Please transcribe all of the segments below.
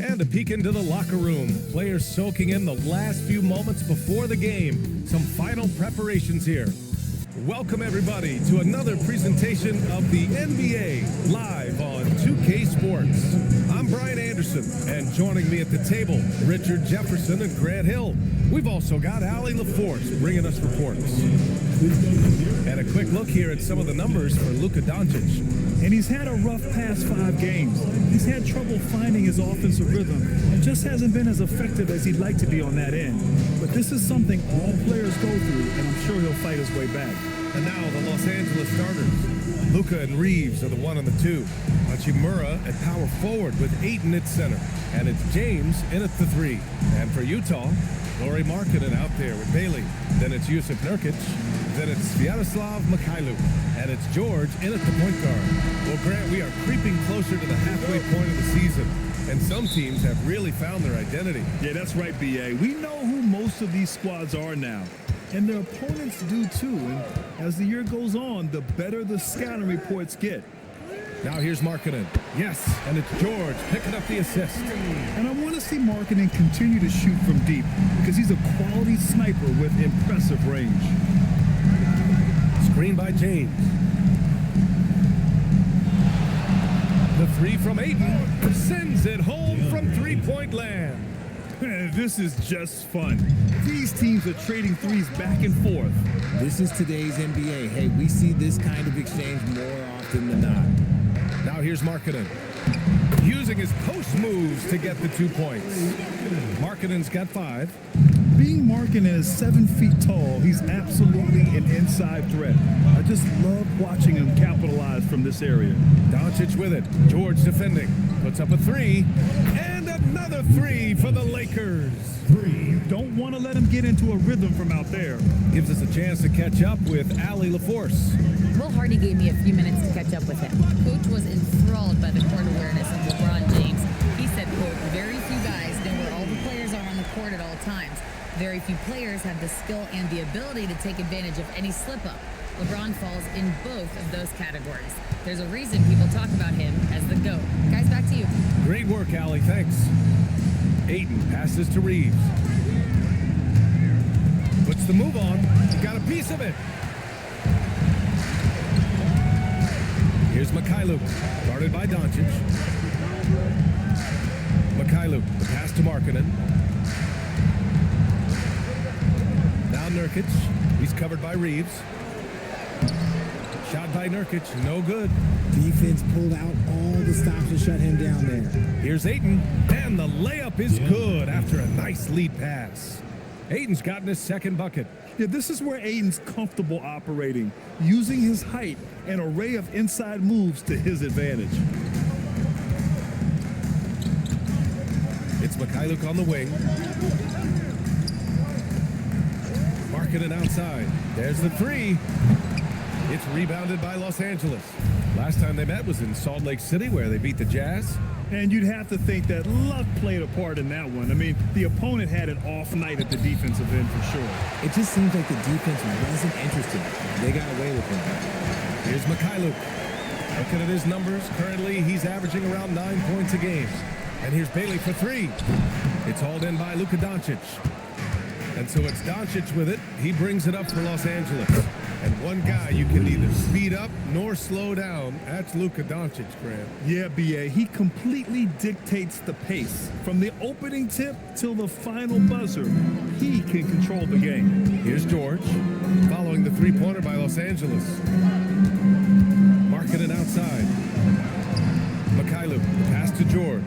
And a peek into the locker room. Players soaking in the last few moments before the game. Some final preparations here. Welcome, everybody, to another presentation of the NBA live on 2K Sports. I'm Brian Anderson, and joining me at the table, Richard Jefferson and Grant Hill. We've also got Allie LaForce bringing us reports. And a quick look here at some of the numbers for Luka Doncic. And he's had a rough past 5 games. He's had trouble finding his offensive rhythm and just hasn't been as effective as he'd like to be on that end. But this is something all players go through, and I'm sure he'll fight his way back. And now the Los Angeles starters. Luka and Reeves are the 1 and the 2. Hachimura at power forward with Ayton at center. And it's James in at the 3. And for Utah, Lauri Markkanen out there with Bailey. Then it's Jusuf Nurkic. Then it's Sviatoslav Mikhailuk. And it's George in at the point guard. Well, Grant, we are creeping closer to the halfway point of the season. And some teams have really found their identity. Yeah, that's right, B.A. We know who most of these squads are now. And their opponents do too. And as the year goes on, the better the scouting reports get. Now here's Markkanen. Yes, and it's George picking up the assist. And I want to see Markkanen continue to shoot from deep because he's a quality sniper with impressive range. Screen by James. The 3 from Ayton sends it home from three-point land. This is just fun. These teams are trading threes back and forth. This is today's NBA. Hey, we see this kind of exchange more often than not. Now here's Markkanen. Using his post moves to get the 2 points. Markkanen's got 5. Being Markkanen is 7 feet tall. He's absolutely an inside threat. I just love watching him capitalize from this area. Doncic with it. George defending. Puts up a 3. And another 3 for the Lakers. 3. Don't want to let him get into a rhythm from out there. Gives us a chance to catch up with Allie LaForce. Will Hardy gave me a few minutes to catch up with him. Coach was enthralled by the court awareness of LeBron James. He said, quote, very few guys know where all the players are on the court at all times. Very few players have the skill and the ability to take advantage of any slip-up. LeBron falls in both of those categories. There's a reason people talk about him as the GOAT. Guys, back to you. Great work, Allie. Thanks. Ayton passes to Reeves. Puts the move on. Got a piece of it. Here's Mikhailuk, guarded by Doncic. Mikhailuk, the pass to Markkanen. Now Nurkic, he's covered by Reeves. Shot by Nurkic, no good. Defense pulled out all the stops to shut him down there. Here's Ayton, and the layup is good after a nice lead pass. Ayton's gotten his second bucket. Yeah, this is where Ayton's comfortable operating, using his height and array of inside moves to his advantage. It's Mikhailuk on the wing. Markkanen outside. There's the 3. It's rebounded by Los Angeles. Last time they met was in Salt Lake City, where they beat the Jazz. And you'd have to think that luck played a part in that one. I mean, the opponent had an off night at the defensive end for sure. It just seems like the defense wasn't interested. They got away with him. Here's Mikhailuk. Looking at his numbers, currently he's averaging around 9 points a game. And here's Bailey for 3. It's hauled in by Luka Doncic. And so it's Doncic with it. He brings it up for Los Angeles. And one guy you can neither speed up nor slow down. That's Luka Doncic, Grant. Yeah, B.A. He completely dictates the pace. From the opening tip till the final buzzer, he can control the game. Here's George, following the three-pointer by Los Angeles. Markkanen outside. Mikhailuk, pass to George.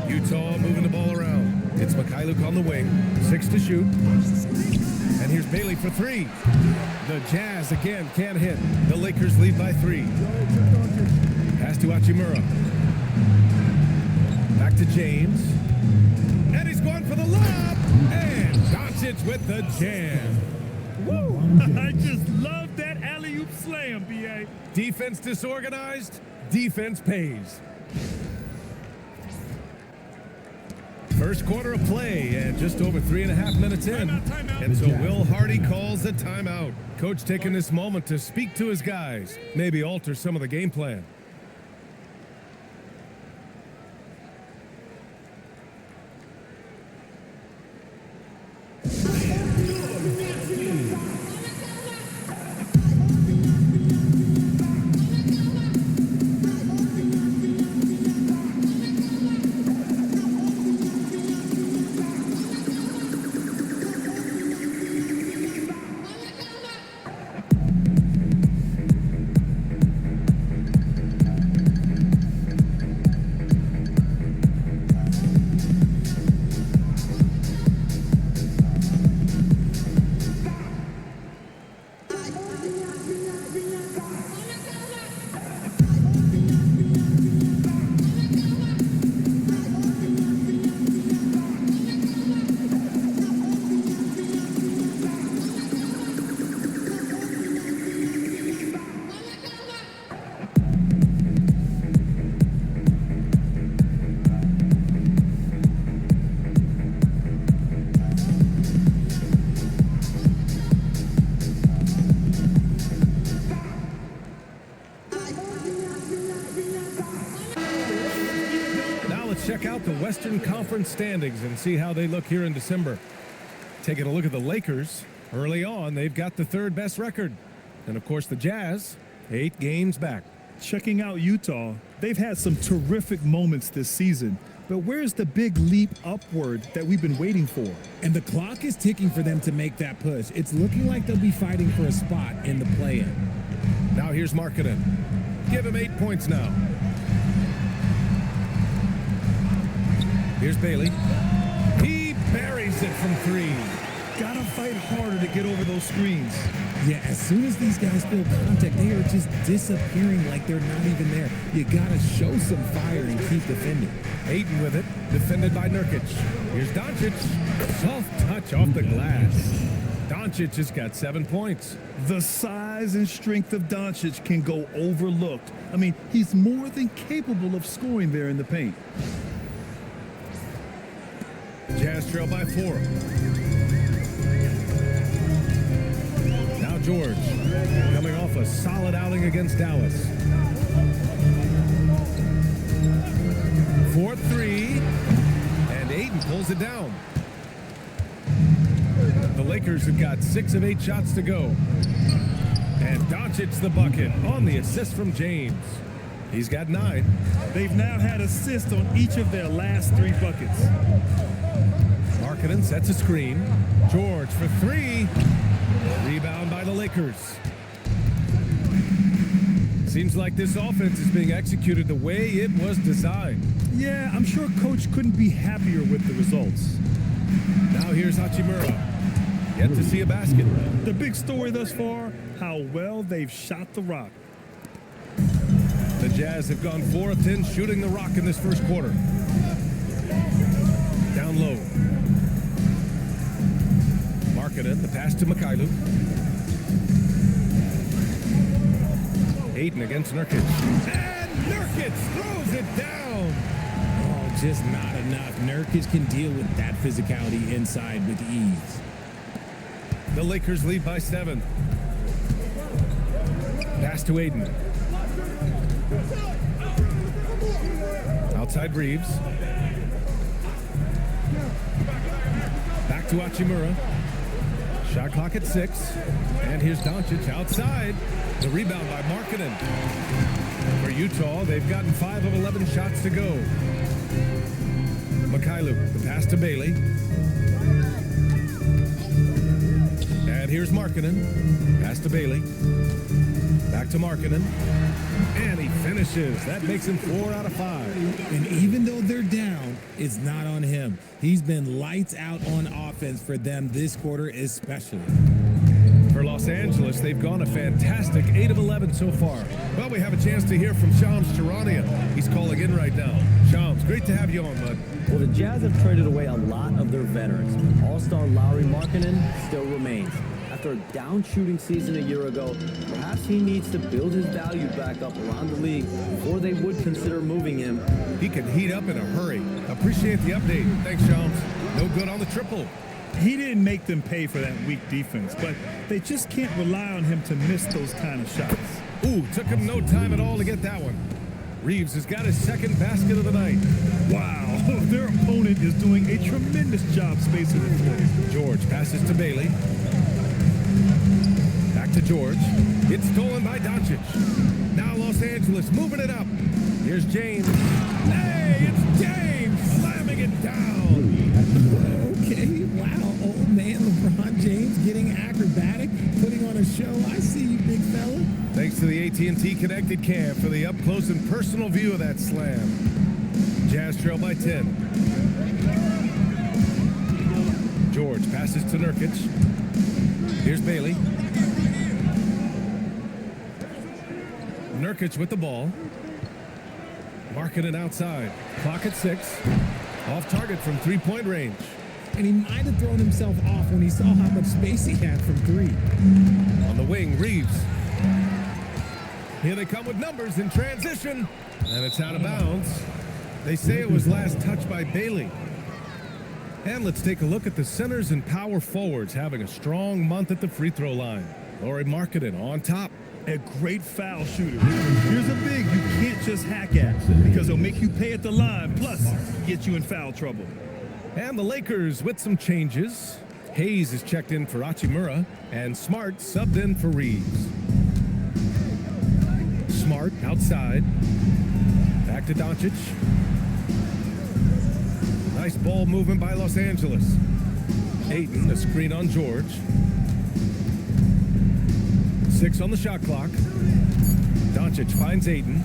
Utah moving the ball around. It's Mikhailuk on the wing, 6 to shoot. And here's Bailey for 3. The Jazz again can't hit. The Lakers lead by 3. Pass to Hachimura. Back to James. And he's going for the lob. And Doncic with the jam. Woo! I just love that alley-oop slam, B.A. Defense disorganized, defense pays. First quarter of play and just over 3.5 minutes in. And so Will Hardy calls the timeout. Coach taking this moment to speak to his guys, maybe alter some of the game plan. Now let's check out the Western Conference standings and see how they look here in December. Taking a look at the Lakers, early on, they've got the third best record. And of course the Jazz, 8 games back. Checking out Utah, they've had some terrific moments this season. But where's the big leap upward that we've been waiting for? And the clock is ticking for them to make that push. It's looking like they'll be fighting for a spot in the play-in. Now here's Markkanen. Give him 8 points now. Here's Bailey. He buries it from 3. Gotta fight harder to get over those screens. Yeah, as soon as these guys feel contact, they are just disappearing like they're not even there. You gotta show some fire and keep defending. Ayton with it, defended by Nurkic. Here's Doncic. Soft touch off the glass. Doncic has got 7 points. The size and strength of Doncic can go overlooked. I mean, he's more than capable of scoring there in the paint. Jazz trail by 4. Now George, coming off a solid outing against Dallas. 4-3, and Ayton pulls it down. The Lakers have got 6 of 8 shots to go. And Doncic the bucket on the assist from James. He's got 9. They've now had assists on each of their last 3 buckets. Markkanen sets a screen. George for 3. Rebound by the Lakers. Seems like this offense is being executed the way it was designed. Yeah, I'm sure Coach couldn't be happier with the results. Now here's Hachimura. Yet to see a basket. The big story thus far, how well they've shot the rock. The Jazz have gone 4 of 10 shooting the rock in this first quarter. Down low. Markkanen, the pass to Mikhailuk. Ayton against Nurkic. And Nurkic throws it down. Oh, just not enough. Nurkic can deal with that physicality inside with ease. The Lakers lead by 7. Pass to Ayton. Outside Reeves. Back to Hachimura. Shot clock at 6. And here's Doncic outside. The rebound by Markkanen. For Utah, they've gotten 5 of 11 shots to go. Mikhailuk, the pass to Bailey. And here's Markkanen. Pass to Bailey. Back to Markkanen. And he finishes. That makes him 4 out of 5. And even though they're down, it's not on him. He's been lights out on offense for them this quarter especially. For Los Angeles, they've gone a fantastic 8 of 11 so far. Well, we have a chance to hear from Shams Charania. He's calling in right now. Shams, great to have you on, bud. Well, the Jazz have traded away a lot of their veterans. All-star Lauri Markkanen still remains. After a down shooting season a year ago, perhaps he needs to build his value back up around the league before they would consider moving him. He can heat up in a hurry. Appreciate the update. Thanks, Shams. No good on the triple. He didn't make them pay for that weak defense, but they just can't rely on him to miss those kind of shots. Ooh, took him no time at all to get that one. Reeves has got his second basket of the night. Wow, their opponent is doing a tremendous job spacing the floor. George passes to Bailey. Back to George. It's stolen by Doncic. Now Los Angeles moving it up. Here's James. Hey, it's James slamming it down. Okay, wow, old man LeBron James getting acrobatic, putting on a show. I see you, big fella. Thanks to the AT&T Connected Cam for the up-close and personal view of that slam. Jazz trail by 10. George passes to Nurkic. Here's Bailey. Nurkic with the ball. Markkanen outside. Clock at 6. Off target from three-point range. And he might have thrown himself off when he saw how much space he had from 3. On the wing, Reeves. Here they come with numbers in transition. And it's out of bounds. They say it was last touched by Bailey. And let's take a look at the centers and power forwards having a strong month at the free throw line. Lauri Markkanen on top. A great foul shooter. Here's a big you can't just just hack at because they'll make you pay at the line, plus get you in foul trouble. And the Lakers with some changes. Hayes is checked in for Hachimura, and Smart subbed in for Reeves. Smart outside. Back to Doncic. Nice ball movement by Los Angeles. Ayton, a screen on George. 6 on the shot clock. Doncic finds Ayton.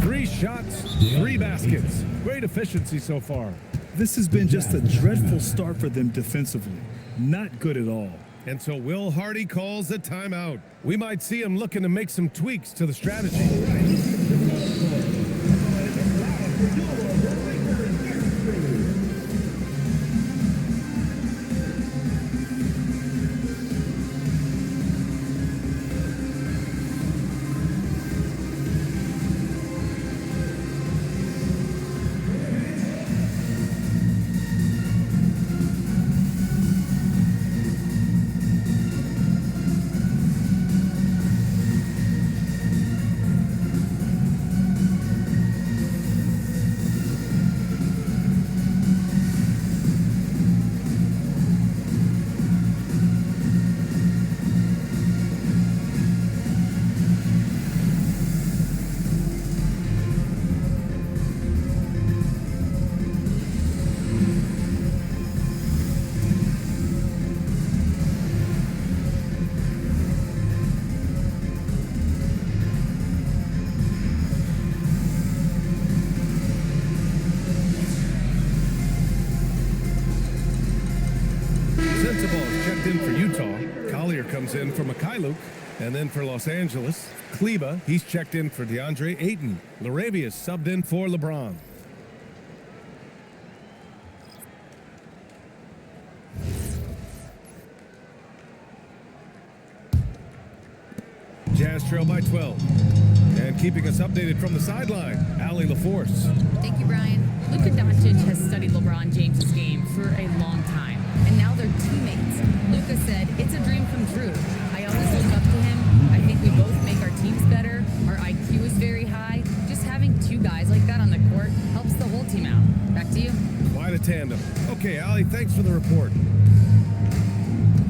3 shots, 3 baskets. Great efficiency so far. This has been just a dreadful start for them defensively. Not good at all. And so Will Hardy calls the timeout. We might see him looking to make some tweaks to the strategy. In for Utah. Collier comes in for Mikhailuk, and then for Los Angeles, Kleba, he's checked in for DeAndre Ayton. Laravia subbed in for LeBron. Jazz trail by 12. And keeping us updated from the sideline, Allie LaForce. Thank you, Brian. Luka Doncic has studied LeBron James' game for a long time, and now they're teammates. Luka said, "It's a dream come true. I always look up to him. I think we both make our teams better. Our IQ is very high. Just having 2 guys like that on the court helps the whole team out." Back to you. Quite a tandem. Okay, Allie, thanks for the report.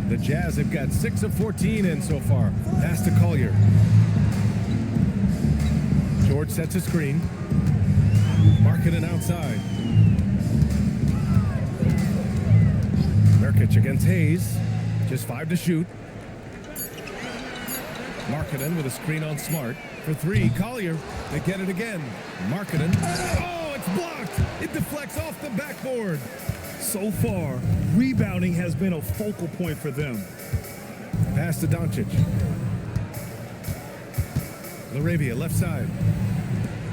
The Jazz have got 6 of 14 in so far. Pass to Collier. George sets a screen. Markkanen outside. Nurkic against Hayes. Just 5 to shoot. Markkanen with a screen on Smart. For 3, Collier. They get it again. Markkanen. Oh, it's blocked. It deflects off the backboard. So far, rebounding has been a focal point for them. Pass to Doncic. Laravia left side.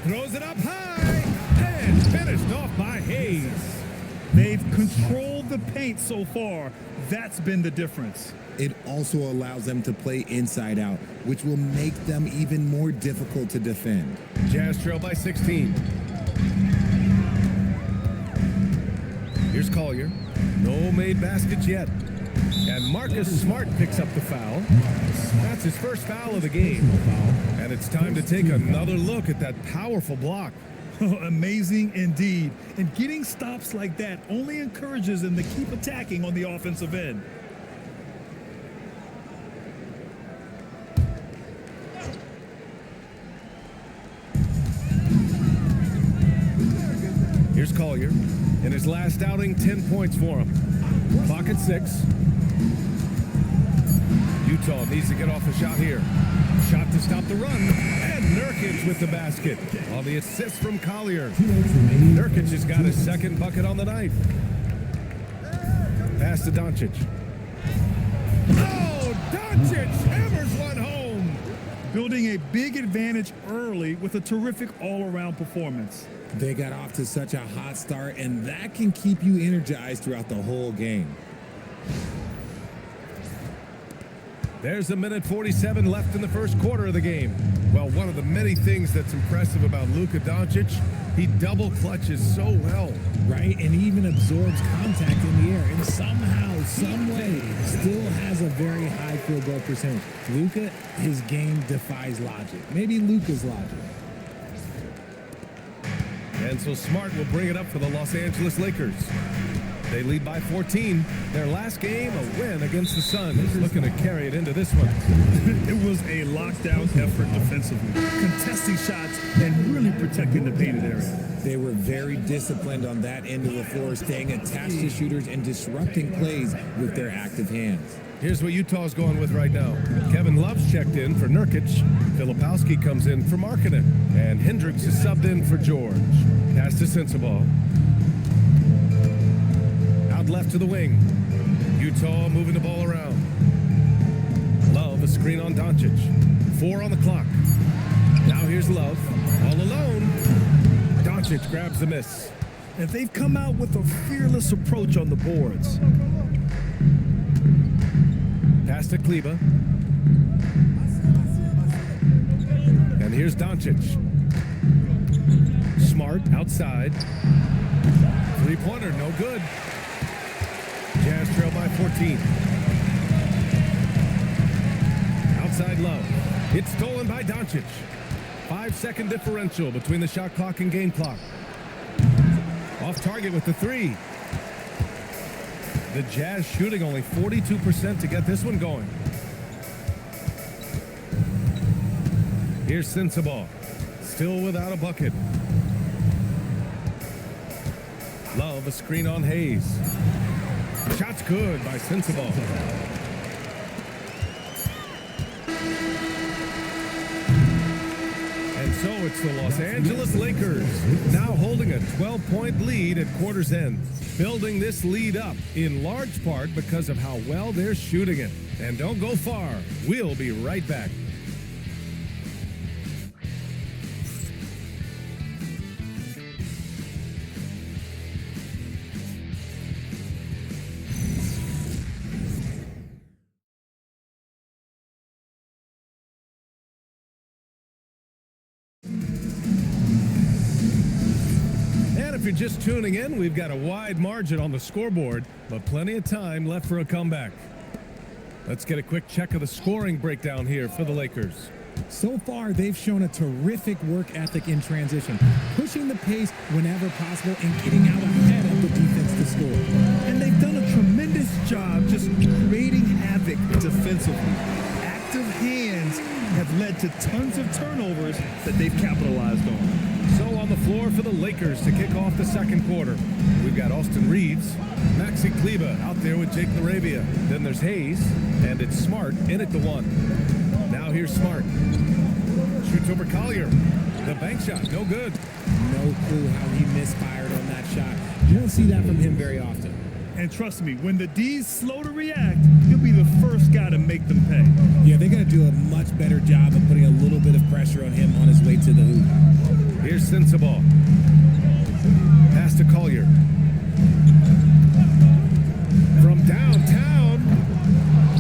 Throws it up high. And finished off by Hayes. They've controlled the paint so far. That's been the difference. It also allows them to play inside out, which will make them even more difficult to defend. Jazz trail by 16. Here's Collier. No made baskets yet. And Marcus Smart picks up the foul. That's his first foul of the game. And it's time to take another look at that powerful block. Amazing indeed. And getting stops like that only encourages them to keep attacking on the offensive end. Here's Collier. In his last outing, 10 points for him. Clock at 6. Utah needs to get off a shot here. Shot to stop the run. And Nurkic with the basket on the assist from Collier. Nurkic has got his second bucket on the night. Pass to Doncic. Oh, Doncic hammers one home. Building a big advantage early with a terrific all-around performance. They got off to such a hot start, and that can keep you energized throughout the whole game. There's a minute 47 left in the first quarter of the game. Well, one of the many things that's impressive about Luka Doncic, he double clutches so well. Right, and even absorbs contact in the air, and somehow, some way, still has a very high field goal percentage. Luka, his game defies logic. Maybe Luka's logic. And so Smart will bring it up for the Los Angeles Lakers. They lead by 14. Their last game, a win against the Suns. Looking to carry it into this one. It was a lockdown effort defensively, contesting shots and really protecting the painted area. They were very disciplined on that end of the floor, staying attached to shooters and disrupting plays with their active hands. Here's what Utah's going with right now. Kevin Love's checked in for Nurkic. Filipowski comes in for Markkanen. And Hendricks is subbed in for George. Pass to Sensabaugh. Out left to the wing. Utah moving the ball around. Love, a screen on Doncic. 4 on the clock. Now here's Love. All alone. Doncic grabs the miss. And they've come out with a fearless approach on the boards. Pass to Kleba. And here's Doncic. Smart outside. Three-pointer, no good. Jazz trail by 14. Outside Love. It's stolen by Doncic. 5-second differential between the shot clock and game clock. Off target with the three. The Jazz shooting only 42% to get this one going. Here's Sensabaugh. Still without a bucket. Love, a screen on Hayes. Shot's good by Sensabaugh. And so it's the Los Angeles Lakers now holding a 12-point lead at quarter's end. Building this lead up in large part because of how well they're shooting it. And don't go far. We'll be right back. If you're just tuning in, we've got a wide margin on the scoreboard, but plenty of time left for a comeback. Let's get a quick check of the scoring breakdown here for the Lakers. So far, they've shown a terrific work ethic in transition, pushing the pace whenever possible and getting out ahead of the defense to score. And they've done a tremendous job just creating havoc defensively. Active hands have led to tons of turnovers that they've capitalized on. So on the floor for the Lakers to kick off the second quarter, we've got Austin Reeves, Maxi Kleba out there with Jake LaRavia. Then there's Hayes, and it's Smart in at the one. Now here's Smart. Shoots over Collier. The bank shot, no good. No clue how he misfired on that shot. You don't see that from him very often. And trust me, when the D's slow to react, he'll be the first guy to make them pay. Yeah, they got to do a much better job of putting a little bit of pressure on him on his way to the hoop. Here's Sensabaugh. Pass to Collier. From downtown,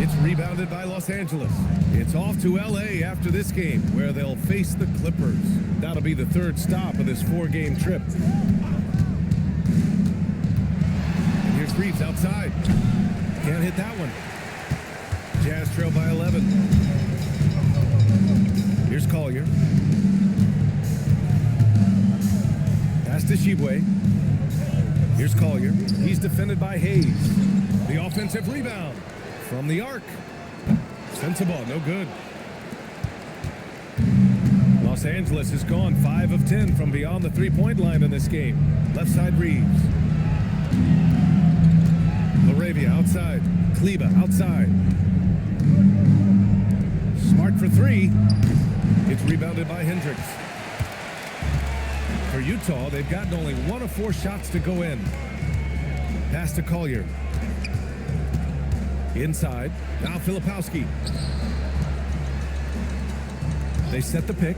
it's rebounded by Los Angeles. It's off to L.A. after this game, where they'll face the Clippers. That'll be the third stop of this 4-game trip. Here's Reeves outside. Can't hit that one. Jazz trail by 11. Here's Collier. Pass to Shibwe. Here's Collier. He's defended by Hayes. The offensive rebound from the arc. Sensabaugh, no good. Los Angeles has gone 5 of 10 from beyond the three-point line in this game. Left side Reeves. LaRavia outside. Kleba outside. Smart for three. It's rebounded by Hendricks. For Utah, they've gotten only 1 of 4 shots to go in. Pass to Collier. Inside. Now Filipowski. They set the pick.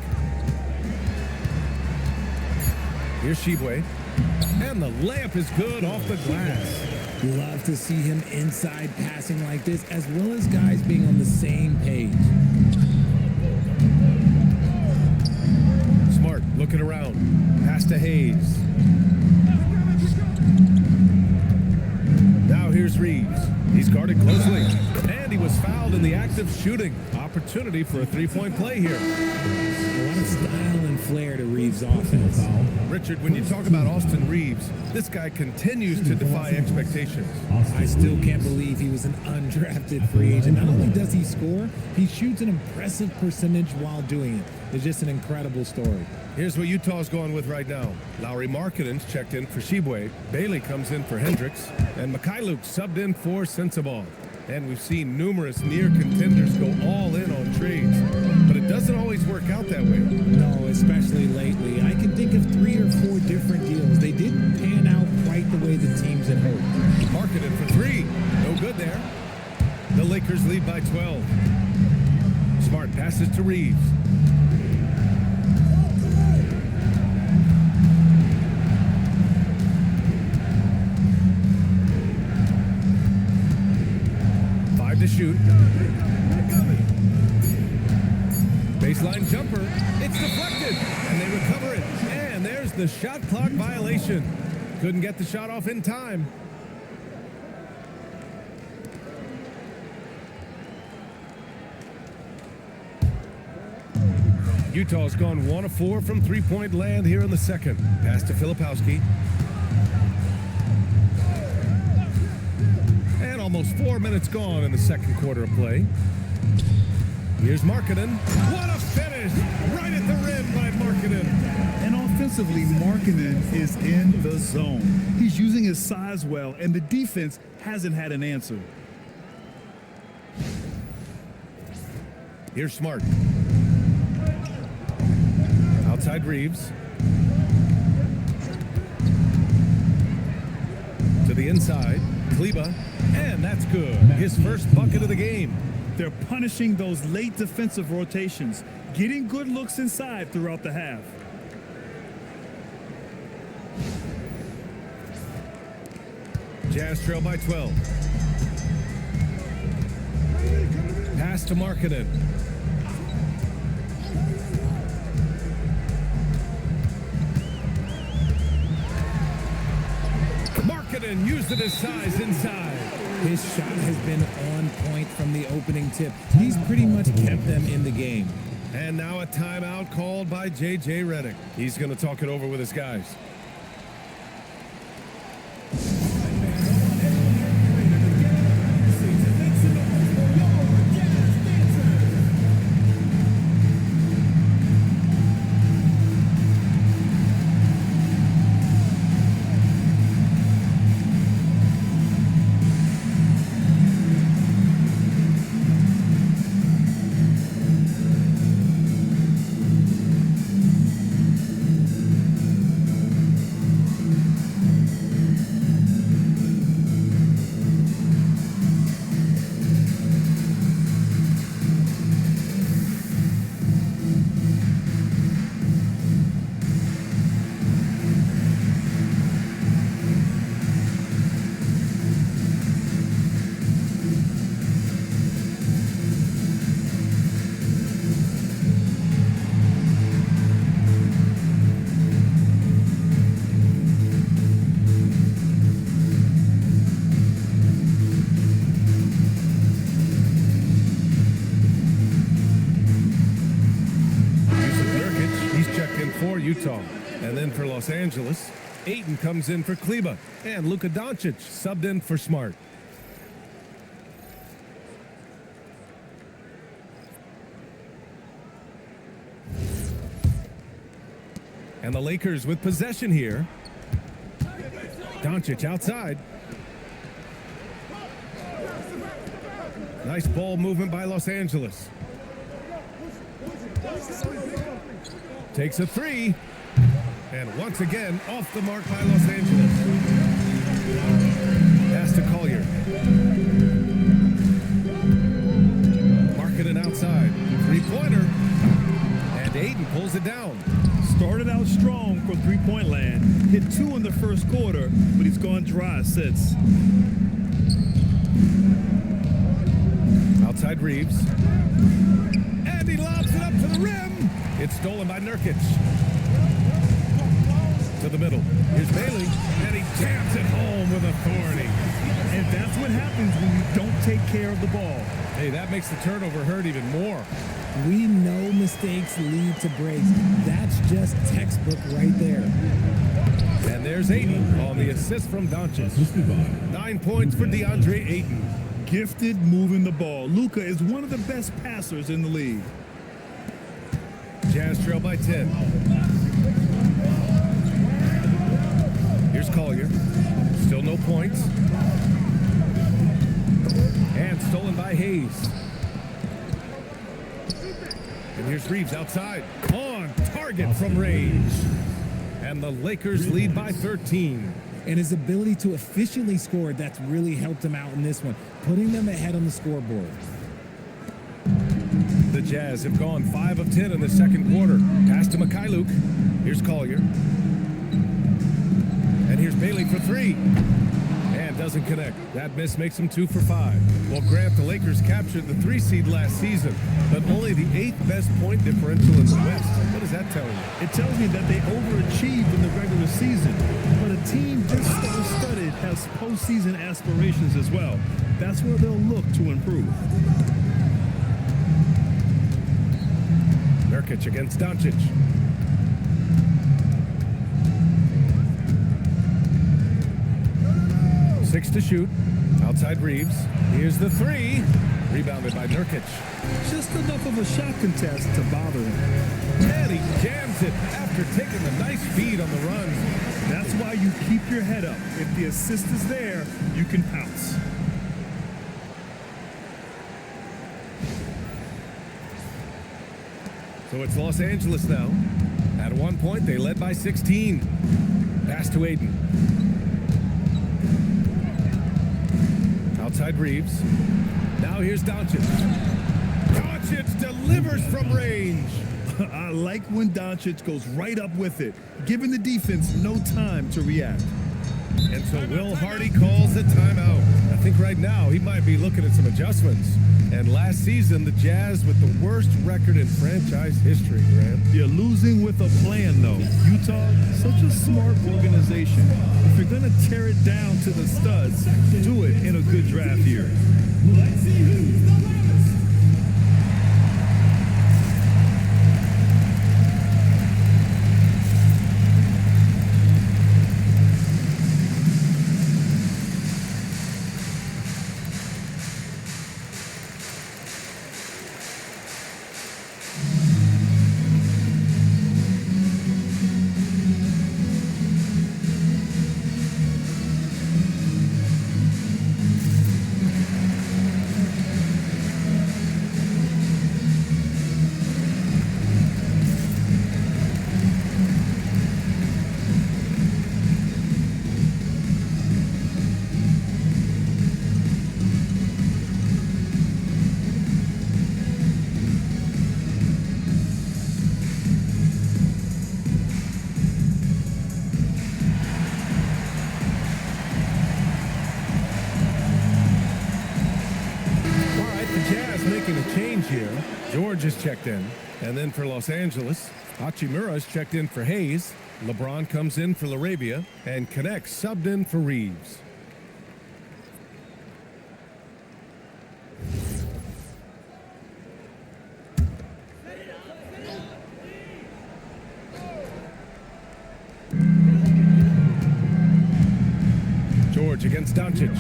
Here's Shibwe. And the layup is good off the glass. Love to see him inside passing like this, as well as guys being on the same page. Smart looking around. Pass to Hayes. Now here's Reeves. He's guarded closely. And he was fouled in the act of shooting. Opportunity for a three-point play here. A lot of style and flair to Reeves' offense. Richard, when you talk about Austin Reeves, this guy continues to defy expectations. I still can't believe he was an undrafted free agent. Not only does he score, he shoots an impressive percentage while doing it. It's just an incredible story. Here's what Utah's going with right now. Lauri Markkanen's checked in for Shibwe. Bailey comes in for Hendricks. And Mikhailuk subbed in for Sensabaugh. And we've seen numerous near contenders go all in on trades. But it doesn't always work out that way. No, especially lately. I can think of 3 or 4 different deals. They didn't pan out quite the way the teams had hoped. Markkanen for 3. No good there. The Lakers lead by 12. Smart passes to Reeves. To shoot. Baseline jumper. It's deflected. And they recover it. And there's the shot clock violation. Couldn't get the shot off in time. Utah's gone 1 of 4 from three-point land here in the second. Pass to Filipowski. Almost 4 minutes gone in the second quarter of play. Here's Markkanen. What a finish! Right at the rim by Markkanen. And offensively, Markkanen is in the zone. He's using his size well, and the defense hasn't had an answer. Here's Smart. Outside Reeves. To the inside. Kleba. And that's good. His first bucket of the game. They're punishing those late defensive rotations, getting good looks inside throughout the half. Jazz trail by 12. Pass to Markkanen. Markkanen used it as size inside. His shot has been on point from the opening tip. He's pretty much kept them in the game. And now a timeout called by J.J. Redick. He's going to talk it over with his guys. Utah. And then for Los Angeles, Ayton comes in for Kleba. And Luka Doncic subbed in for Smart. And the Lakers with possession here. Doncic outside. Nice ball movement by Los Angeles. Takes a 3. And once again, off the mark by Los Angeles. Pass to Collier. Markkanen outside. Three-pointer. And Ayton pulls it down. Started out strong for three-point land. Hit 2 in the first quarter, but he's gone dry since. Outside Reeves. And he lobs it up to the rim. It's stolen by Nurkic. To the middle. Here's Bailey. And he jams it home with authority. And that's what happens when you don't take care of the ball. Hey, that makes the turnover hurt even more. We know mistakes lead to breaks. That's just textbook right there. And there's Ayton on the assist from Doncic. 9 points for DeAndre Ayton. Gifted moving the ball. Luka is one of the best passers in the league. Jazz trail by 10. Here's Collier. Still no points. And stolen by Hayes. And here's Reeves outside. On target from range. And the Lakers lead by 13. And his ability to efficiently score, that's really helped him out in this one, putting them ahead on the scoreboard. The Jazz have gone 5 of 10 in the second quarter. Pass to Mikhailuk. Here's Collier. And here's Bailey for 3. And doesn't connect. That miss makes him 2 for 5. Well, Grant, the Lakers captured the 3 seed last season, but only the 8th best point differential in the West. What does that tell you? It tells me that they overachieved in the regular season, but a team just star-studded has postseason aspirations as well. That's where they'll look to improve. Nurkic against Doncic. Six to shoot. Outside Reeves. Here's the 3. Rebounded by Nurkic. Just enough of a shot contest to bother him. And he jams it after taking a nice feed on the run. That's why you keep your head up. If the assist is there, you can pounce. So it's Los Angeles now. At one point, they led by 16. Pass to Ayton. Outside Reeves. Now here's Doncic. Doncic delivers from range. I like when Doncic goes right up with it, giving the defense no time to react. And so Will Hardy calls the timeout. I think right now he might be looking at some adjustments. And last season, the Jazz with the worst record in franchise history, Grant. You're losing with a plan, though. Utah, such a smart organization. If you're going to tear it down to the studs, do it in a good draft year. Let's see who's the loudest. Here, George is checked in, and then for Los Angeles, Hachimura is checked in for Hayes. LeBron comes in for LaRabia, and connects subbed in for Reeves. George against Doncic.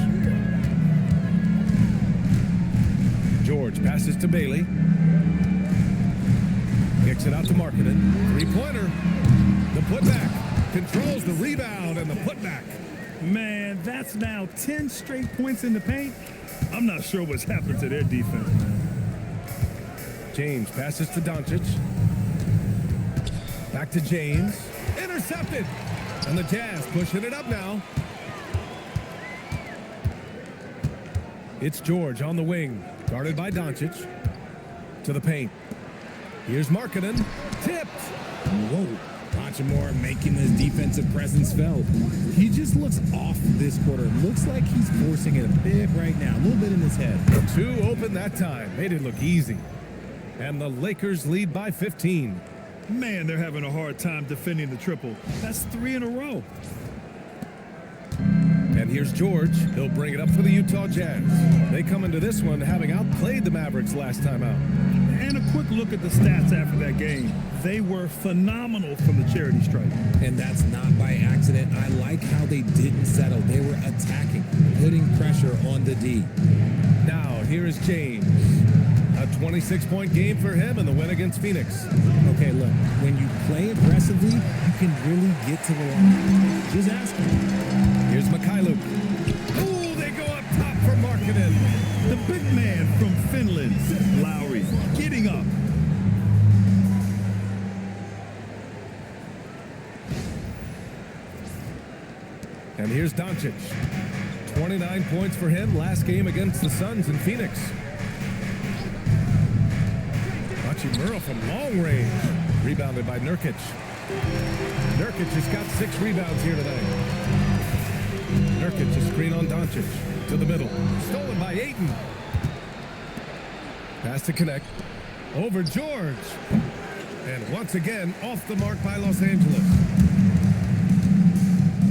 George passes to Bailey. Kicks it out to Markkanen. Three-pointer. The putback. Controls the rebound and the putback. Man, that's now 10 straight points in the paint. I'm not sure what's happened to their defense, man. James passes to Doncic. Back to James. Intercepted. And the Jazz pushing it up now. It's George on the wing. Guarded by Doncic. To the paint. Here's Markkanen. Tipped. Whoa. Hachimura making his defensive presence felt. He just looks off this quarter. Looks like he's forcing it a bit right now. A little bit in his head. Two open that time. Made it look easy. And the Lakers lead by 15. Man, they're having a hard time defending the triple. That's 3 in a row. And here's George. He'll bring it up for the Utah Jazz. They come into this one having outplayed the Mavericks last time out. And a quick look at the stats after that game. They were phenomenal from the charity stripe. And that's not by accident. I like how they didn't settle. They were attacking, putting pressure on the D. Now, here is James. A 26-point game for him in the win against Phoenix. Okay, look, when you play aggressively, you can really get to the line. Just ask him. Here's Mikhailuk. Oh, they go up top for Markkanen. The big man from Finland, Lowry, getting up. And here's Doncic. 29 points for him last game against the Suns in Phoenix. Hachimura from long range. Rebounded by Nurkic. Nurkic has got 6 rebounds here tonight. Nurkic, a screen on Doncic. To the middle. Stolen by Ayton. Pass to connect. Over George. And once again, off the mark by Los Angeles.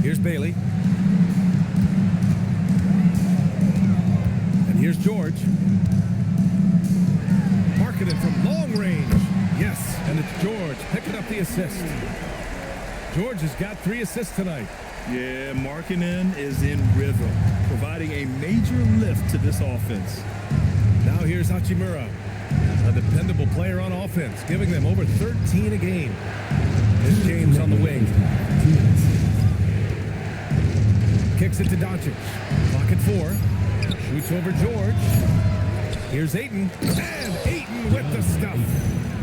Here's Bailey. And here's George. Markkanen from long range. Yes, and it's George picking up the assist. George has got 3 assists tonight. Yeah, Markkanen is in rhythm, providing a major lift to this offense. Now here's Hachimura, a dependable player on offense, giving them over 13 a game. There's James on the wing. Kicks it to Doncic. Clock at 4. Shoots over George. Here's Ayton. And Ayton with the stuff.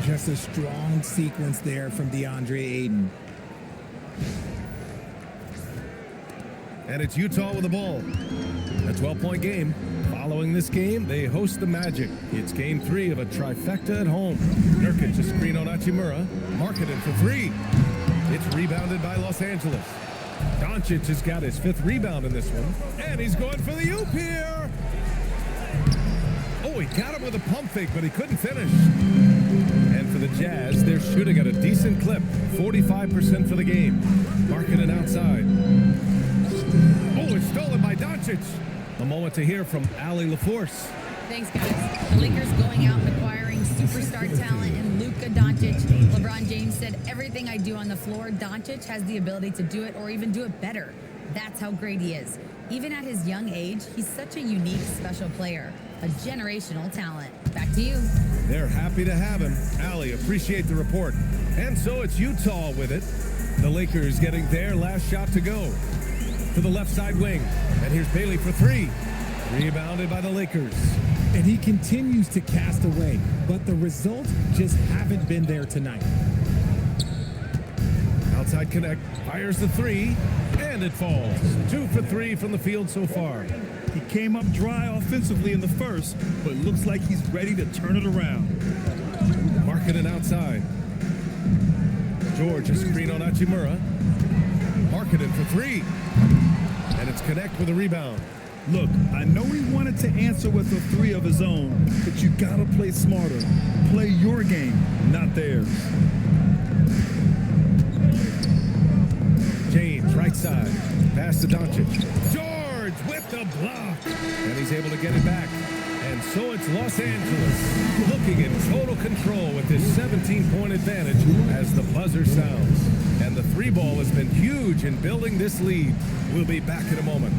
Just a strong sequence there from DeAndre Ayton. And it's Utah with the ball. A 12-point game. Following this game, they host the Magic. It's game 3 of a trifecta at home. Nurkic a screen on Hachimura. Markkanen for 3. It's rebounded by Los Angeles. Doncic has got his 5th rebound in this one. And he's going for the oop here. Oh, he got him with a pump fake, but he couldn't finish. And for the Jazz, they're shooting at a decent clip. 45% for the game. Markkanen outside. Oh, it's stolen by Doncic. A moment to hear from Allie LaForce. Thanks, guys. The Lakers going out and acquiring superstar talent in Luka Doncic. LeBron James said, everything I do on the floor, Doncic has the ability to do it or even do it better. That's how great he is. Even at his young age, he's such a unique, special player. A generational talent. Back to you. They're happy to have him. Allie, appreciate the report. And so it's Utah with it. The Lakers getting their last shot to go. To the left side wing. And here's Bailey for 3. Rebounded by the Lakers. And he continues to cast away, but the results just haven't been there tonight. Outside connect. Fires the 3. And it falls. 2 for 3 from the field so far. He came up dry offensively in the first, but looks like he's ready to turn it around. Markkanen outside. George a screen on Hachimura. Markkanen for 3. And it's connect with a rebound. Look, I know he wanted to answer with a 3 of his own, but you gotta play smarter. Play your game, not theirs. James, right side. Pass to Doncic. George with the block. And he's able to get it back. And so it's Los Angeles looking in total control with this 17-point advantage as the buzzer sounds. And the 3 ball has been huge in building this lead. We'll be back in a moment.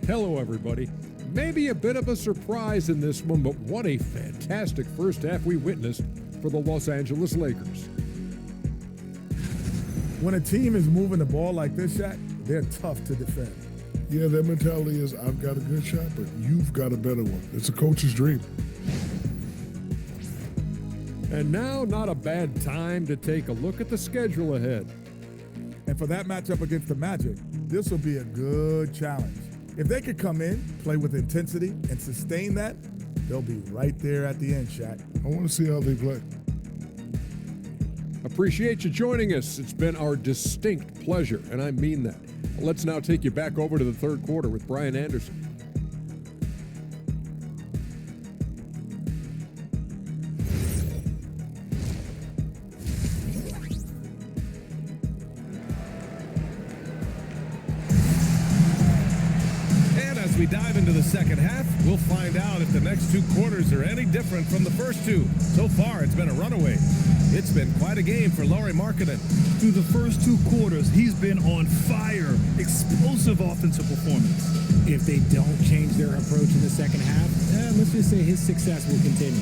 Hello, everybody. Maybe a bit of a surprise in this one, but what a fantastic first half we witnessed for the Los Angeles Lakers. When a team is moving the ball like this, Shaq, they're tough to defend. Yeah, their mentality is, I've got a good shot, but you've got a better one. It's a coach's dream. And now, not a bad time to take a look at the schedule ahead. And for that matchup against the Magic, this will be a good challenge. If they could come in, play with intensity, and sustain that, they'll be right there at the end, Shaq. I want to see how they play. Appreciate you joining us. It's been our distinct pleasure, and I mean that. Let's now take you back over to the third quarter with Brian Anderson. we dive into the second half, we'll find out if the next two quarters are any different from the first two. So far, it's been a runaway. It's been quite a game for Lauri Markkanen. Through the first two quarters, he's been on fire. Explosive offensive performance. If they don't change their approach in the second half, let's just say his success will continue.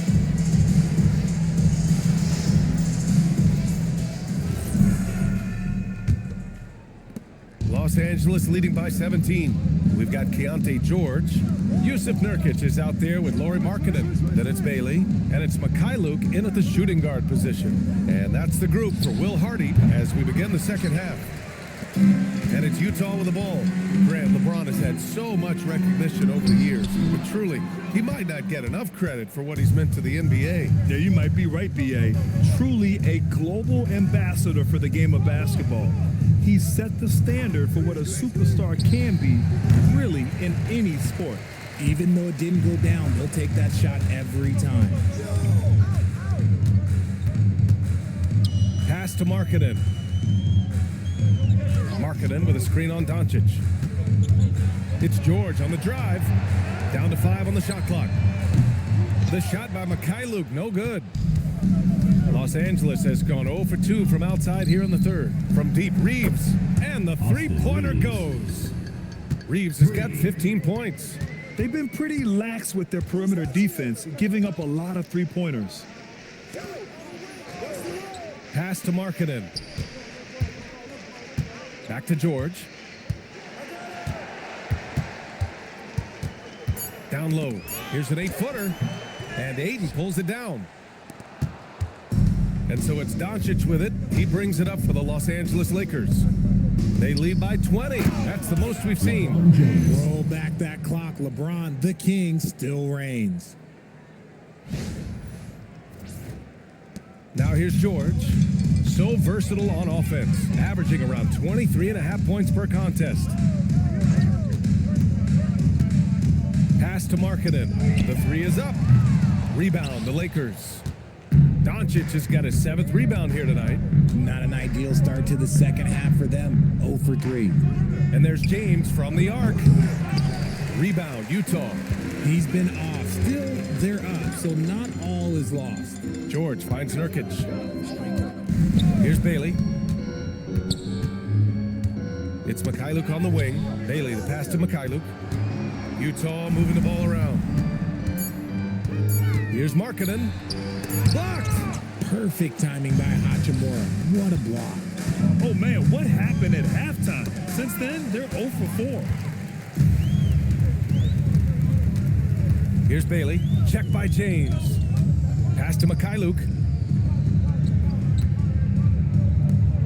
Los Angeles leading by 17. We've got Keontae George. Yusuf Nurkic is out there with Lauri Markkanen. Then it's Bailey, and it's Mikhailuk in at the shooting guard position. And that's the group for Will Hardy as we begin the second half. And it's Utah with the ball. Grant, LeBron has had so much recognition over the years, but truly, he might not get enough credit for what he's meant to the NBA. Yeah, you might be right, B.A. Truly a global ambassador for the game of basketball. He set the standard for what a superstar can be, really, in any sport. Even though it didn't go down, they'll take that shot every time. Pass to Markkanen. Markkanen with a screen on Doncic. It's George on the drive. Down to 5 on the shot clock. The shot by Mikhailuk, no good. Los Angeles has gone 0 for 2 from outside here in the third. From deep, Reeves, and the three-pointer goes. Reeves has got 15 points. They've been pretty lax with their perimeter defense, giving up a lot of three-pointers. Pass to Markkanen. Back to George. Down low. Here's an 8-footer. And Ayton pulls it down. And so it's Doncic with it. He brings it up for the Los Angeles Lakers. They lead by 20. That's the most we've seen. Roll back that clock. LeBron, the king, still reigns. Now here's George. So versatile on offense, averaging around 23.5 points per contest. Pass to Markkanen. The three is up. Rebound, the Lakers. Doncic has got his 7th rebound here tonight. Not an ideal start to the second half for them. 0 for 3. And there's James from the arc. Rebound, Utah. He's been off. Still, they're up, so not all is lost. George finds Nurkic. Here's Bailey. It's Mikhailuk on the wing. Bailey, the pass to Mikhailuk. Utah moving the ball around. Here's Markkanen. Blocked! Perfect timing by Hachimura. What a block. Oh, man, what happened at halftime? Since then, they're 0 for 4. Here's Bailey. Check by James. Pass to Mikhailuk.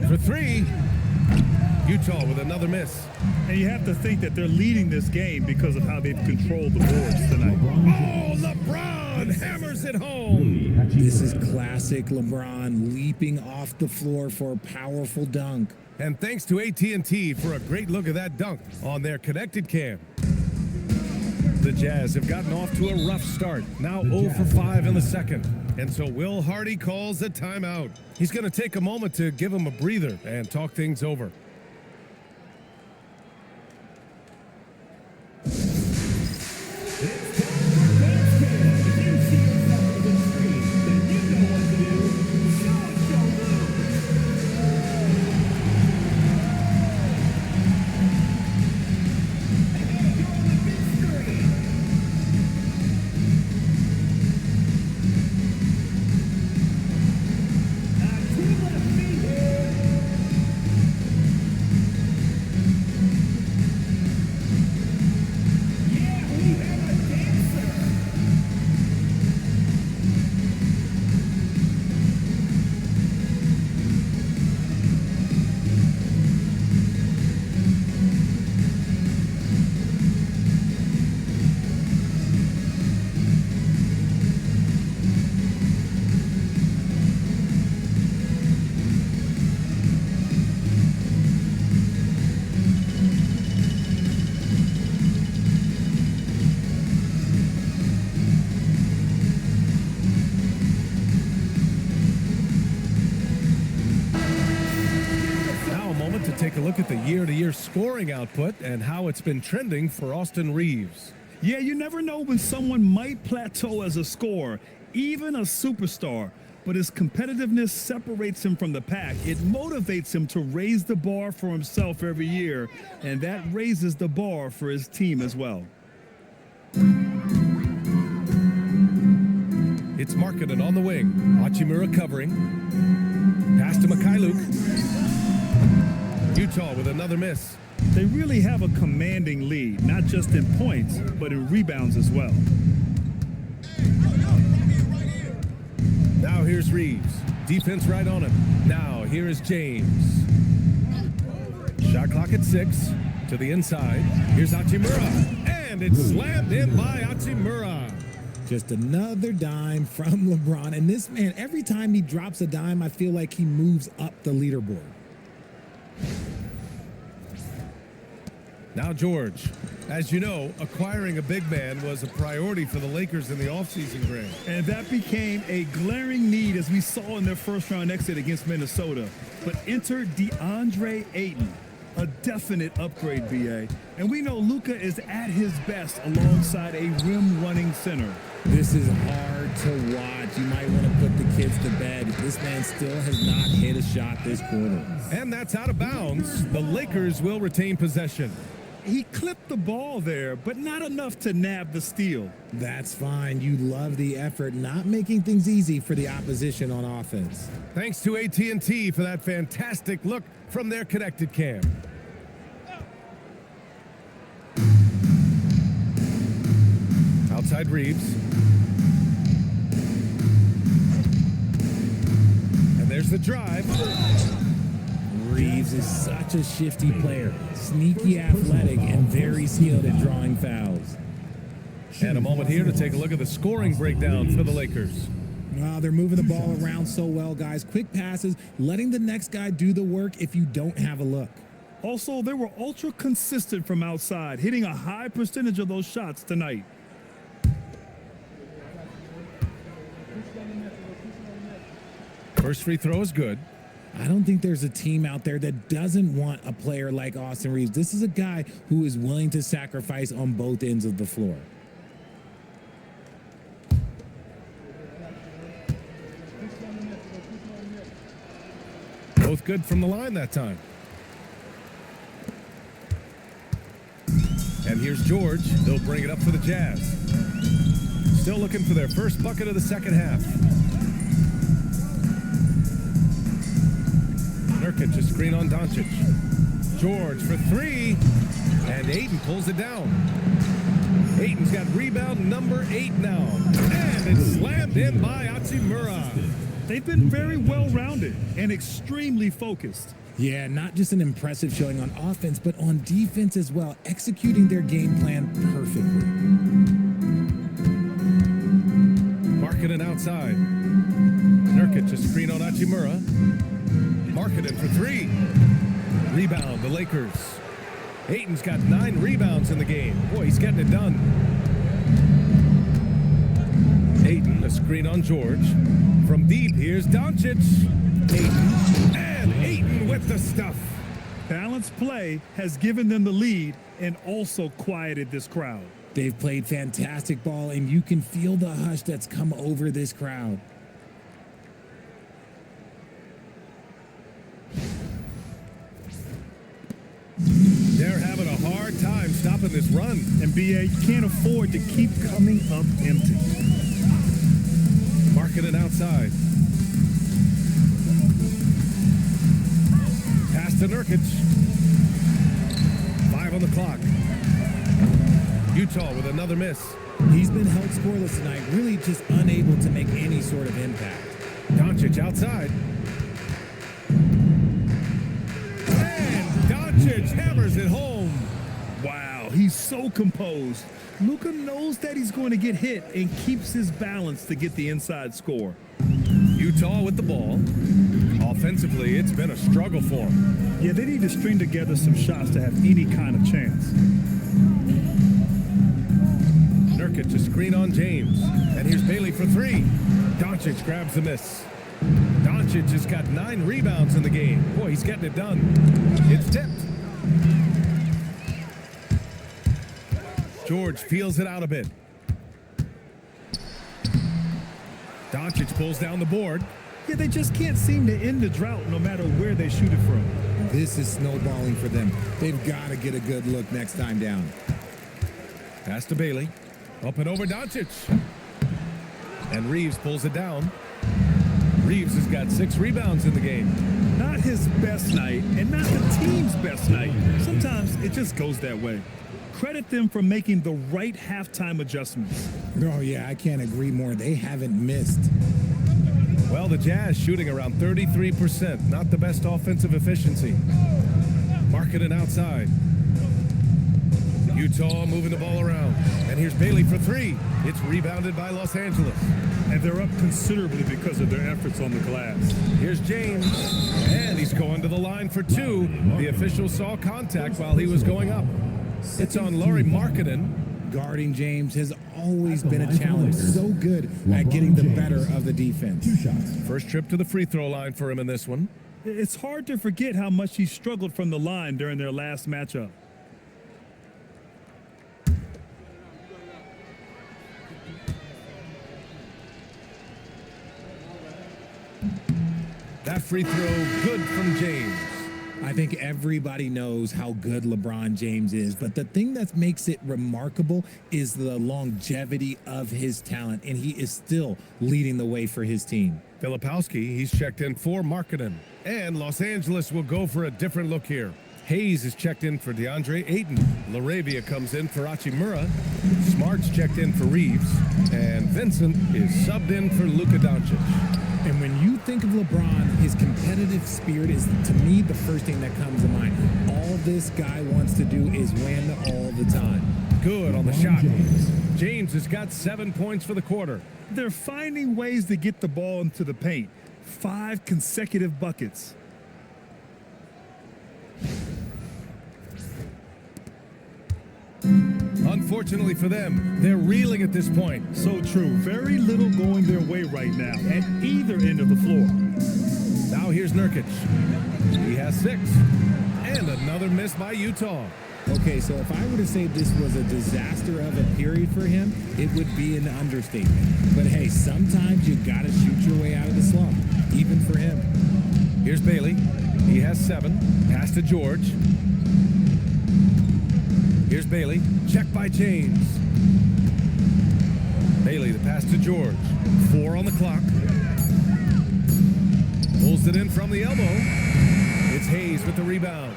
For 3. Utah with another miss. And you have to think that they're leading this game because of how they've controlled the boards tonight. Oh, LeBron hammers it home. This is classic LeBron leaping off the floor for a powerful dunk. And thanks to AT&T for a great look at that dunk on their connected cam. The Jazz have gotten off to a rough start. Now 0 for 5 in the second. And so Will Hardy calls a timeout. He's going to take a moment to give him a breather and talk things over. take a look at the year-to-year scoring output and how it's been trending for Austin Reeves. Yeah, you never know when someone might plateau as a scorer, even a superstar. But his competitiveness separates him from the pack. It motivates him to raise the bar for himself every year, and that raises the bar for his team as well. It's Markkanen on the wing. Hachimura covering. Pass to Mikhailuk. Utah with another miss. They really have a commanding lead, not just in points, but in rebounds as well. Now here's Reeves. Defense right on him. Now here is James. Shot clock at 6. To the inside. Here's Hachimura. And it's slammed in by Hachimura. Just another dime from LeBron. And this man, every time he drops a dime, I feel like he moves up the leaderboard. Now George. As you know, acquiring a big man was a priority for the Lakers in the offseason, Grant. And that became a glaring need as we saw in their first-round exit against Minnesota. But enter DeAndre Ayton, a definite upgrade, BA. And we know Luka is at his best alongside a rim-running center. This is hard to watch. You might want to put the kids to bed. This man still has not hit a shot this quarter. And that's out of bounds. The Lakers will retain possession. He clipped the ball there, but not enough to nab the steal. That's fine. You love the effort, not making things easy for the opposition on offense. Thanks to AT&T for that fantastic look from their connected cam. Outside Reeves. And there's the drive. Reeves is such a shifty player, sneaky athletic, and very skilled at drawing fouls. And a moment here to take a look at the scoring breakdown for the Lakers. Wow, they're moving the ball around so well, guys. Quick passes, letting the next guy do the work if you don't have a look. Also, they were ultra consistent from outside, hitting a high percentage of those shots tonight. First free throw is good. I don't think there's a team out there that doesn't want a player like Austin Reeves. This is a guy who is willing to sacrifice on both ends of the floor. Both good from the line that time. And here's George. They'll bring it up for the Jazz. Still looking for their first bucket of the second half. Nurkic, a screen on Doncic. George for 3, and Ayton pulls it down. Ayton's got rebound number 8 now, and it's slammed in by Hachimura. They've been very well-rounded and extremely focused. Yeah, not just an impressive showing on offense, but on defense as well, executing their game plan perfectly. Markkanen outside. Nurkic, a screen on Hachimura. Markkanen for 3. Rebound, the Lakers. Ayton's got 9 rebounds in the game. Boy, he's getting it done. Ayton, a screen on George. From deep, here's Doncic. Ayton, and Ayton with the stuff. Balanced play has given them the lead and also quieted this crowd. They've played fantastic ball, and you can feel the hush that's come over this crowd. They're having a hard time stopping this run. And BA can't afford to keep coming up empty. Markkanen outside. Pass to Nurkic. 5 on the clock. Utah with another miss. He's been held scoreless tonight, really just unable to make any sort of impact. Doncic outside. Doncic hammers it home. Wow, he's so composed. Luka knows that he's going to get hit and keeps his balance to get the inside score. Utah with the ball. Offensively, it's been a struggle for them. Yeah, they need to string together some shots to have any kind of chance. Nurkic, a screen on James. And here's Bailey for 3. Doncic grabs the miss. Doncic Doncic has got 9 rebounds in the game. Boy, he's getting it done. It's tipped. George feels it out a bit. Doncic pulls down the board. Yeah, they just can't seem to end the drought no matter where they shoot it from. This is snowballing for them. They've got to get a good look next time down. Pass to Bailey. Up and over Doncic. And Reeves pulls it down. Reeves has got 6 rebounds in the game. Not his best night, and not the team's best night. Sometimes it just goes that way. Credit them for making the right halftime adjustments. Oh, yeah, I can't agree more. They haven't missed. Well, the Jazz shooting around 33%. Not the best offensive efficiency. Marketing outside. Utah moving the ball around. And here's Bailey for 3. It's rebounded by Los Angeles. And they're up considerably because of their efforts on the glass. Here's James. And he's going to the line for 2. The official saw contact while he was going up. It's on Lauri Markkanen. Guarding James has always been a challenge. So good at getting the better of the defense. First trip to the free throw line for him in this one. It's hard to forget how much he struggled from the line during their last matchup. That free throw good from James. I think everybody knows how good LeBron James is, but the thing that makes it remarkable is the longevity of his talent, and he is still leading the way for his team. Filipowski, he's checked in for Markkanen. And Los Angeles will go for a different look here. Hayes is checked in for DeAndre Ayton. LaRavia comes in for Hachimura. Smart's checked in for Reeves. And Vincent is subbed in for Luka Doncic. And when you think of LeBron, his competitive spirit is, to me, the first thing that comes to mind. All this guy wants to do is win all the time. Good on the shot. James has got 7 points for the quarter. They're finding ways to get the ball into the paint. 5 consecutive buckets. Unfortunately for them, they're reeling at this point. So true. Very little going their way right now at either end of the floor. Now here's Nurkic. He has 6. And another miss by Utah. Okay, so if I were to say this was a disaster of a period for him, it would be an understatement. But hey, sometimes you got to shoot your way out of the slump, even for him. Here's Bailey. He has 7. Pass to George. Here's Bailey. Check by James. Bailey, the pass to George. 4 on the clock. Pulls it in from the elbow. It's Hayes with the rebound.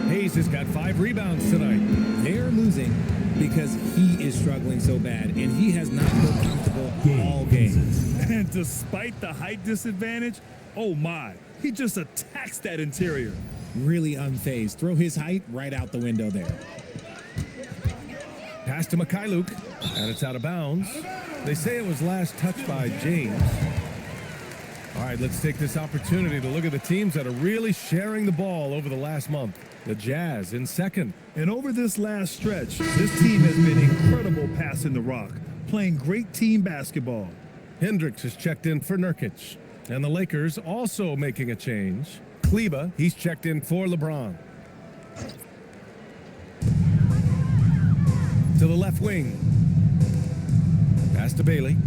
Hayes has got 5 rebounds tonight. They're losing because he is struggling so bad, and he has not looked comfortable all game. And despite the height disadvantage, oh my, he just attacks that interior. Really unfazed. Throw his height right out the window there. Pass to Mikhailuk, and it's out of bounds. They say it was last touched by James. All right, let's take this opportunity to look at the teams that are really sharing the ball over the last month. The Jazz in second. And over this last stretch, this team has been incredible passing the rock, playing great team basketball. Hendricks has checked in for Nurkic. And the Lakers also making a change. Kleba, he's checked in for LeBron. To the left wing. Pass to Bailey.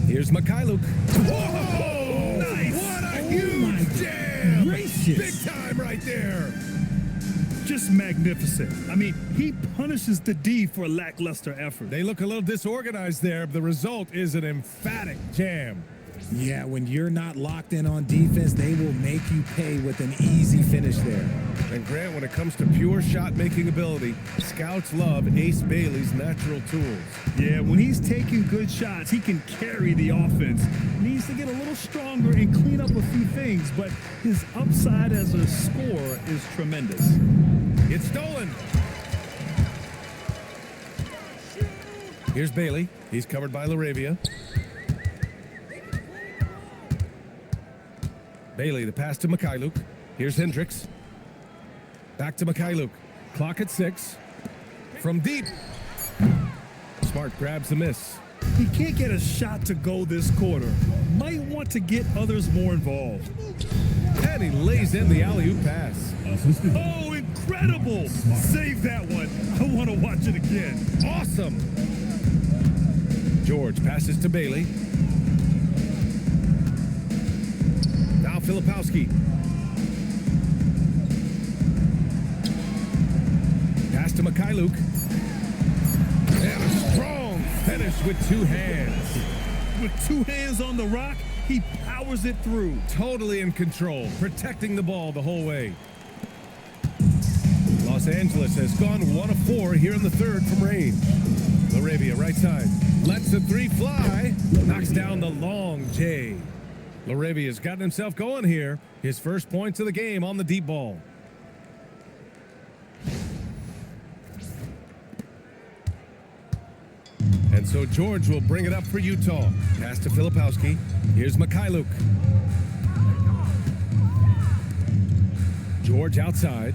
Here's Mikhailuk. Whoa! Nice! What a huge jam! Gracious. Big time right there. Just magnificent. I mean, he punishes the D for lackluster effort. They look a little disorganized there, but the result is an emphatic jam. Yeah, when you're not locked in on defense, they will make you pay with an easy finish there. And Grant, when it comes to pure shot-making ability, scouts love Ace Bailey's natural tools. Yeah, when he's taking good shots, he can carry the offense. Needs to get a little stronger and clean up a few things, but his upside as a scorer is tremendous. It's stolen. Here's Bailey. He's covered by LaRavia. Bailey, the pass to Mikhailuk. Here's Hendricks. Back to Mikhailuk. Clock at 6. From deep. Smart grabs the miss. He can't get a shot to go this quarter. Might want to get others more involved. And he lays in the alley-oop pass. Oh, incredible! Save that one. I want to watch it again. Awesome. George passes to Bailey. Now Filipowski. Pass to Mikhailuk. And a strong finish with two hands. With two hands on the rock, he powers it through. Totally in control, protecting the ball the whole way. Los Angeles has gone 1 of 4 here in the third from range. LaRavia, right side, lets the three fly, knocks down the long J. LaRavia's gotten himself going here. His first points of the game on the deep ball. And so George will bring it up for Utah. Pass to Filipowski. Here's Mikhailuk. George outside.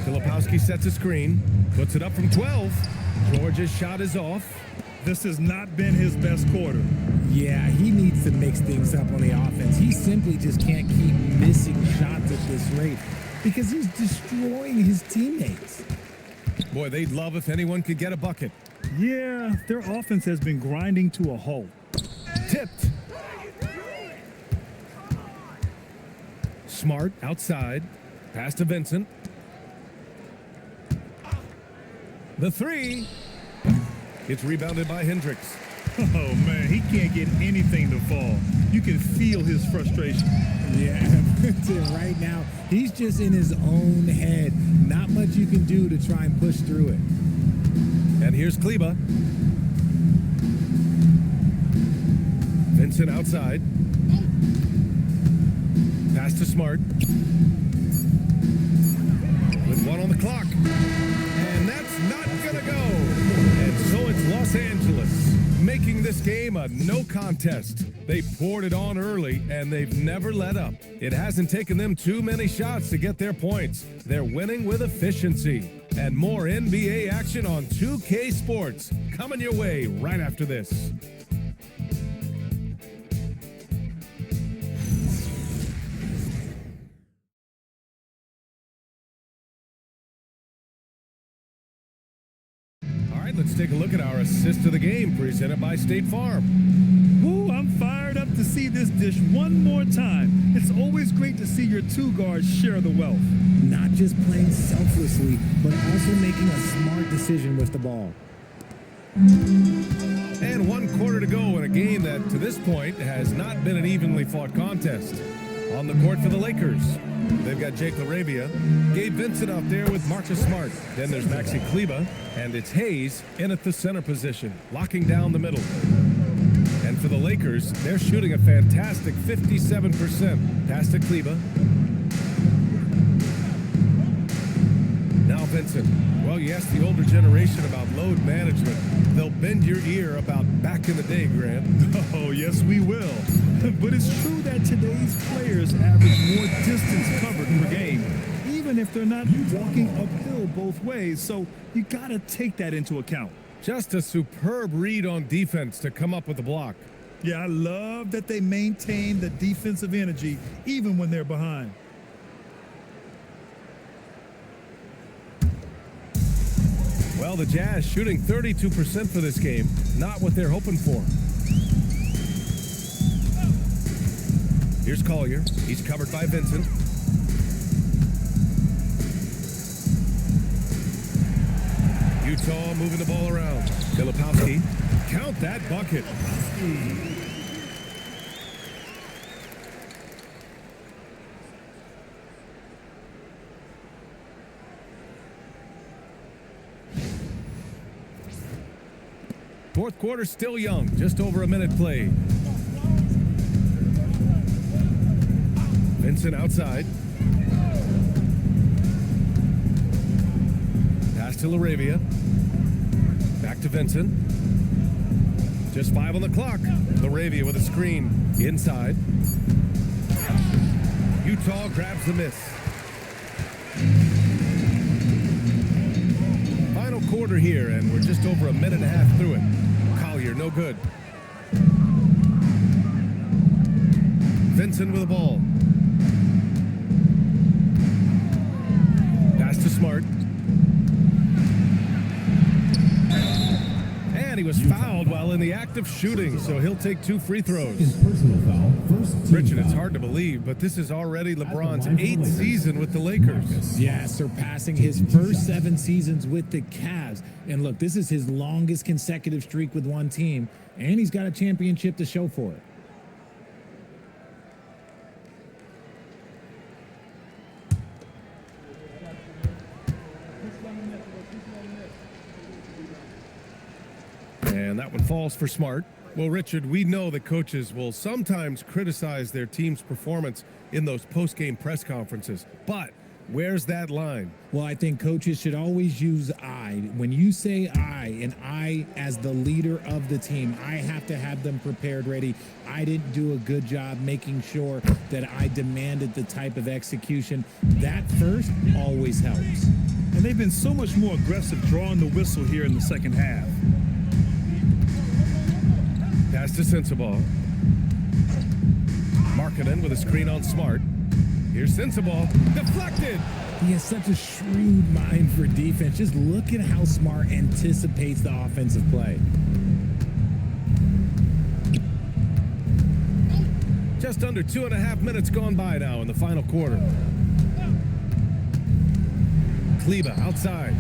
Filipowski sets a screen. Puts it up from 12. George's shot is off. This has not been his best quarter. Yeah, he needs to mix things up on the offense. He simply just can't keep missing shots at this rate because he's destroying his teammates. Boy, they'd love if anyone could get a bucket. Yeah, their offense has been grinding to a halt. Tipped. Smart outside. Pass to Vincent. The three. It's rebounded by Hendricks. Oh, man, he can't get anything to fall. You can feel his frustration. Yeah, right now, he's just in his own head. Not much you can do to try and push through it. And here's Kleba. Vincent outside. Pass to Smart. With 1 on the clock. And that's not gonna go. And so it's Los Angeles, making this game a no contest. They poured it on early, and they've never let up. It hasn't taken them too many shots to get their points. They're winning with efficiency. And more NBA action on 2K Sports coming your way right after this. All right, let's take a look at our assist of the game presented by State Farm. Ooh, I'm fired up to see this dish one more time. It's always great to see your two guards share the wealth. Not just playing selflessly, but also making a smart decision with the ball. And 1 quarter to go in a game that, to this point, has not been an evenly fought contest. On the court for the Lakers, they've got Jake LaRavia, Gabe Vincent out there with Marcus Smart. Then there's Maxi Kleba, and it's Hayes in at the center position, locking down the middle. And for the Lakers, they're shooting a fantastic 57%. Pass to Kleba. Now Vincent. Well, you ask the older generation about load management, they'll bend your ear about back in the day, Grant. Oh, yes, we will. But it's true that today's players average more distance covered per game, even if they're not walking uphill both ways. So you got to take that into account. Just a superb read on defense to come up with the block. Yeah, I love that they maintain the defensive energy even when they're behind. Well, the Jazz shooting 32% for this game. Not what they're hoping for. Here's Collier. He's covered by Vincent. Utah moving the ball around. Filipowski. Count that bucket. Fourth quarter still young, just over a minute played. Vincent outside. Pass to LaRavia. Back to Vincent. Just 5 on the clock. LaRavia with a screen inside. Utah grabs the miss. Final quarter here, and we're just over a minute and a half through it. Collier, no good. Vincent with the ball. Pass to Smart. And he was fouled while in the act of shooting, so he'll take 2 free throws. Personal foul. First team Richard, it's foul. hard to believe, but this is already LeBron's 8th season with the Lakers. Yeah, surpassing his first 7 seasons with the Cavs. And look, this is his longest consecutive streak with one team, and he's got a championship to show for it. And that one falls for Smart. Well, Richard, we know that coaches will sometimes criticize their team's performance in those post-game press conferences. But where's that line? Well, I think coaches should always use I. When you say I, and I as the leader of the team, I have to have them prepared, ready. I didn't do a good job making sure that I demanded the type of execution. That first always helps. And they've been so much more aggressive drawing the whistle here in the second half. Pass to Sensabaugh. Markkanen with a screen on Smart. Here's Sensabaugh. Deflected! He has such a shrewd mind for defense. Just look at how Smart anticipates the offensive play. Just under 2.5 minutes gone by now in the final quarter. Kleba outside.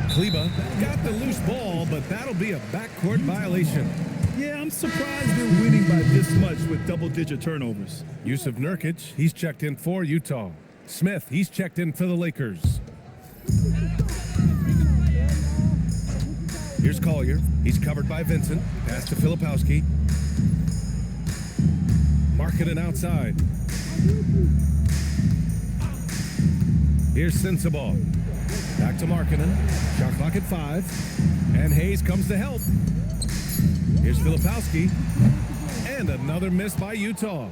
Kleba got the loose ball, but that'll be a backcourt violation. Yeah, I'm surprised they're winning by this much with double-digit turnovers. Yusuf Nurkic, he's checked in for Utah. Smith, he's checked in for the Lakers. Here's Collier. He's covered by Vincent. Pass to Filipowski. Markkanen outside. Here's Sensabaugh. Back to Markkanen. Shot clock at 5. And Hayes comes to help. Here's Filipowski. And another miss by Utah.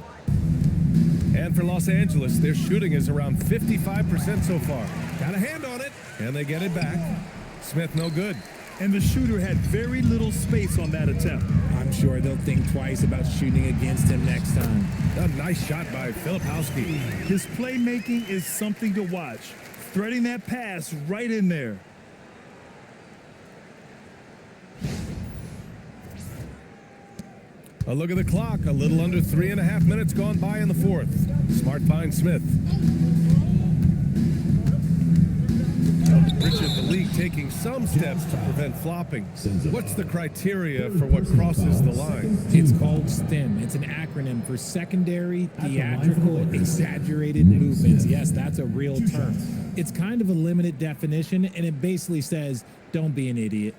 And for Los Angeles, their shooting is around 55% so far. Got a hand on it, and they get it back. Smith, no good. And the shooter had very little space on that attempt. I'm sure they'll think twice about shooting against him next time. A nice shot by Filipowski. His playmaking is something to watch. Threading that pass right in there. A look at the clock. A little under 3.5 minutes gone by in the fourth. Smart finds Smith. Richard, the league taking some steps to prevent flopping. What's the criteria for what crosses the line? It's called STEM. It's an acronym for secondary, theatrical, exaggerated movements. Yes, that's a real term. It's kind of a limited definition, and it basically says, don't be an idiot.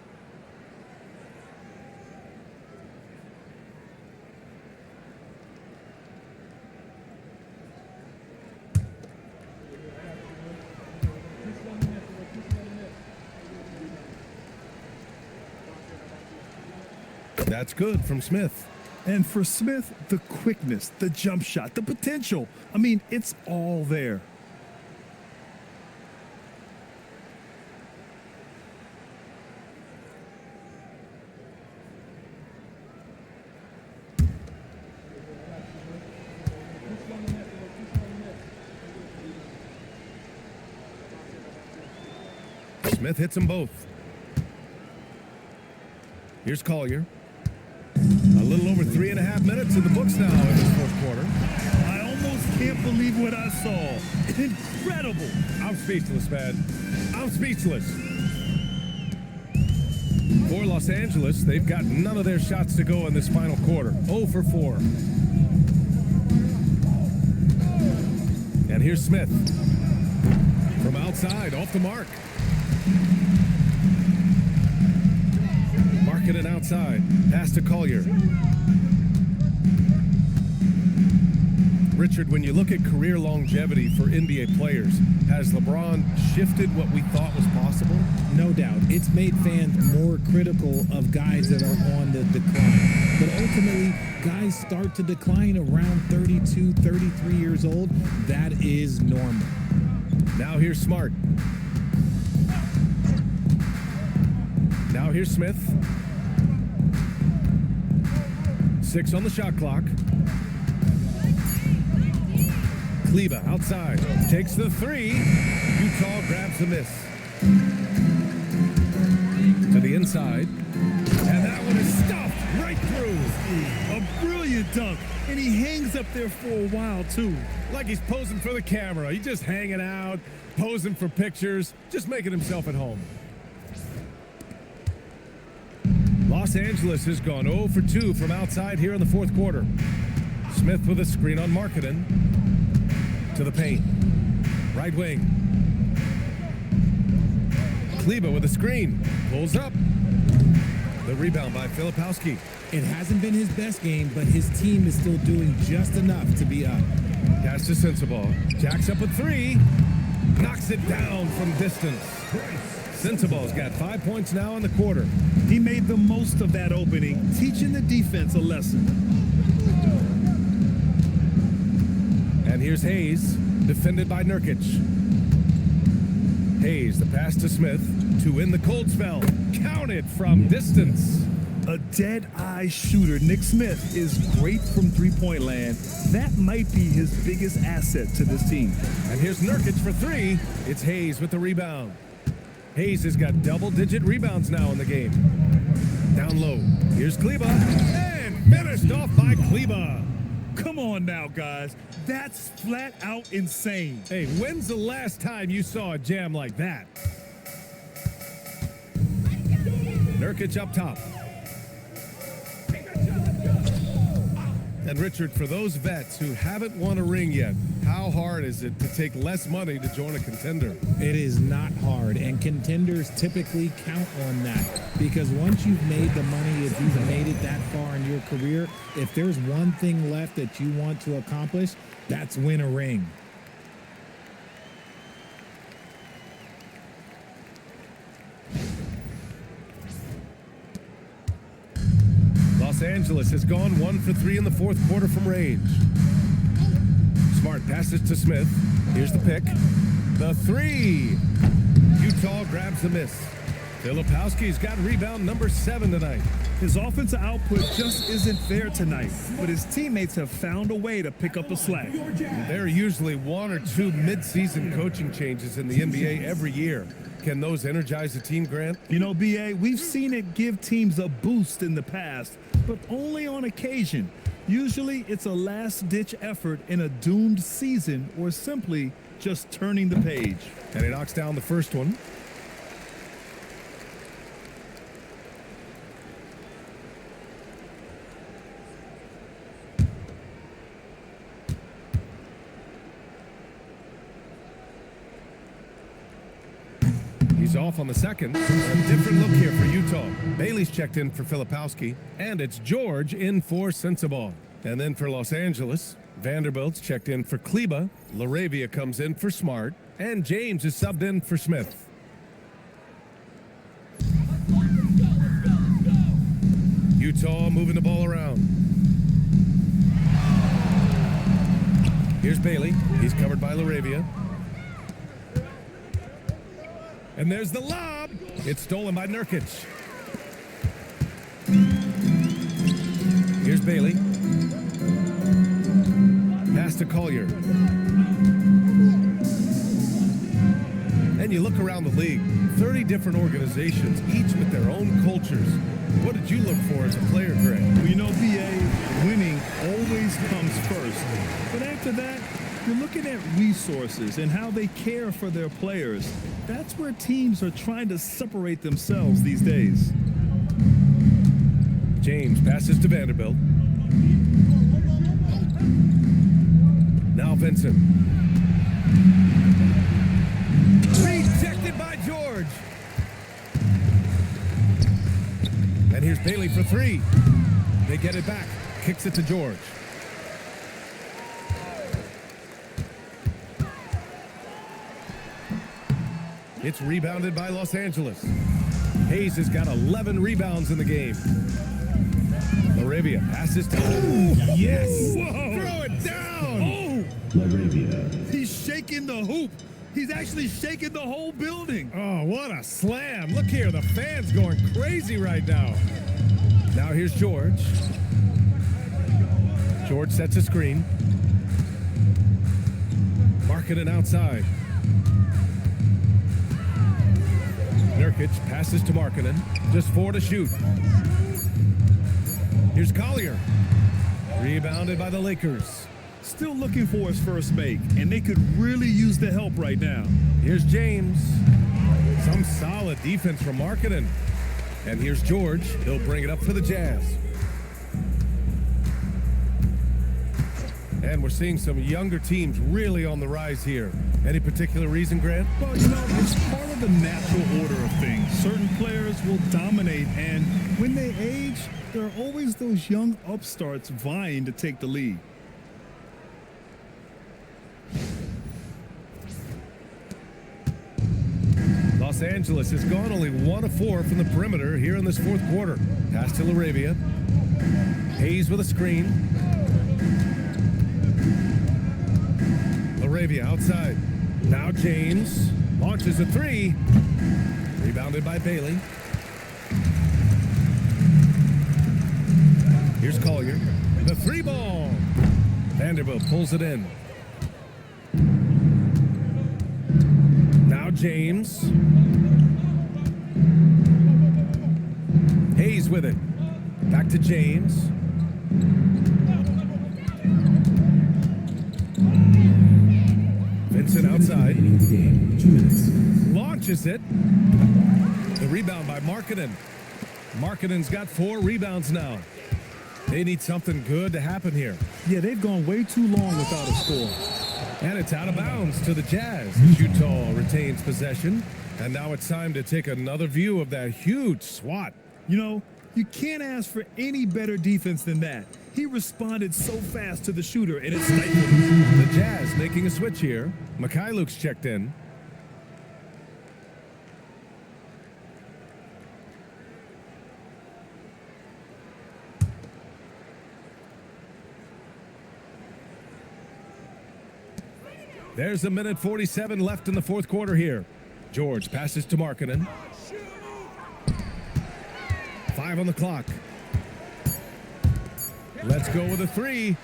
That's good from Smith. And for Smith, the quickness, the jump shot, the potential. I mean, it's all there. Smith hits them both. Here's Collier. A little over 3.5 minutes in the books now in this fourth quarter. I almost can't believe what I saw. Incredible. I'm speechless, man. I'm speechless. For Los Angeles, they've got none of their shots to go in this final quarter. 0 for 4. And here's Smith. From outside, off the mark. Markkanen outside. Pass to Collier. Richard, when you look at career longevity for NBA players, has LeBron shifted what we thought was possible? No doubt. It's made fans more critical of guys that are on the decline. But ultimately, guys start to decline around 32, 33 years old. That is normal. Now here's Smart. Now here's Smith. 6 on the shot clock. Kleba outside, takes the 3. Utah grabs the miss. To the inside, and that one is stuffed right through. A brilliant dunk, and he hangs up there for a while, too. Like he's posing for the camera. He's just hanging out, posing for pictures, just making himself at home. Los Angeles has gone 0 for 2 from outside here in the fourth quarter. Smith with a screen on Markkanen. To the paint. Right wing. Kleba with a screen. Pulls up. The rebound by Filipowski. It hasn't been his best game, but his team is still doing just enough to be up. Pass to Sensabaugh. Jacks up a 3. Knocks it down from distance. Sensabaugh's got 5 points now in the quarter. He made the most of that opening, teaching the defense a lesson. And here's Hayes, defended by Nurkic. Hayes, the pass to Smith to win the cold spell. Counted from distance. A dead-eye shooter, Nick Smith, is great from three-point land. That might be his biggest asset to this team. And here's Nurkic for 3. It's Hayes with the rebound. Hayes has got double-digit rebounds now in the game. Down low. Here's Kleba. And finished off by Kleba. Come on now, guys. That's flat out insane. Hey, when's the last time you saw a jam like that? Nurkic up top. And Richard, for those vets who haven't won a ring yet, how hard is it to take less money to join a contender? It is not hard, and contenders typically count on that. Because once you've made the money, if you've made it that far in your career, if there's one thing left that you want to accomplish, that's win a ring. Los Angeles has gone 1 for 3 in the fourth quarter from range. Smart passes to Smith. Here's the pick. The 3. Utah grabs the miss. Filipowski's got rebound number 7 tonight. His offensive output just isn't there tonight, but his teammates have found a way to pick up the slack. There are usually 1 or 2 mid-season coaching changes in the NBA every year. Can those energize a team, Grant? You know, B.A., we've seen it give teams a boost in the past, but only on occasion. Usually it's a last-ditch effort in a doomed season or simply just turning the page. And he knocks down the first one. He's off on the second. A different look here for Utah. Bailey's checked in for Filipowski, and it's George in for Sensabaugh. And then for Los Angeles, Vanderbilt's checked in for Kleba. Laravia comes in for Smart, and James is subbed in for Smith. Utah moving the ball around. Here's Bailey. He's covered by Laravia. And there's the lob. It's stolen by Nurkic. Here's Bailey. Pass to Collier. And you look around the league, 30 different organizations, each with their own cultures. What did you look for as a player, Greg? Well, you know, B.A., winning always comes first. But after that, you're looking at resources and how they care for their players. That's where teams are trying to separate themselves these days. James passes to Vanderbilt. Now Vincent. Rejected by George. And here's Bailey for 3. They get it back. Kicks it to George. It's rebounded by Los Angeles. Hayes has got 11 rebounds in the game. Laravia passes to... Oh, yes! Whoa. Throw it down! Oh! Laravia. He's shaking the hoop. He's actually shaking the whole building. Oh, what a slam. Look here, the fans going crazy right now. Now here's George. George sets a screen. Markkanen outside. Nurkic passes to Markkanen. Just 4 to shoot. Here's Collier. Rebounded by the Lakers. Still looking for his first make, and they could really use the help right now. Here's James. Some solid defense from Markkanen. And here's George. He'll bring it up for the Jazz. And we're seeing some younger teams really on the rise here. Any particular reason, Grant? Well, you know, it's part of the natural order of things. Certain players will dominate, and when they age, there are always those young upstarts vying to take the lead. Los Angeles has gone only 1 of 4 from the perimeter here in this fourth quarter. Pass to LaRavia. Hayes with a screen. LaRavia outside. Now James launches a 3. Rebounded by Bailey. Here's Collier. The 3 ball. Vanderbilt pulls it in. Now James. Hayes with it. Back to James. Vincent outside. Launches it. The rebound by Markkanen. Markkanen's got 4 rebounds now. They need something good to happen here. Yeah, they've gone way too long without a score. And it's out of bounds to the Jazz. Utah retains possession. And now it's time to take another view of that huge swat. You know, you can't ask for any better defense than that. He responded so fast to the shooter, and it's stifled him. The Jazz making a switch here. Mikhailuk's checked in. There's a minute 47 left in the fourth quarter here. George passes to Markkanen. 5 on the clock. Let's go with a 3.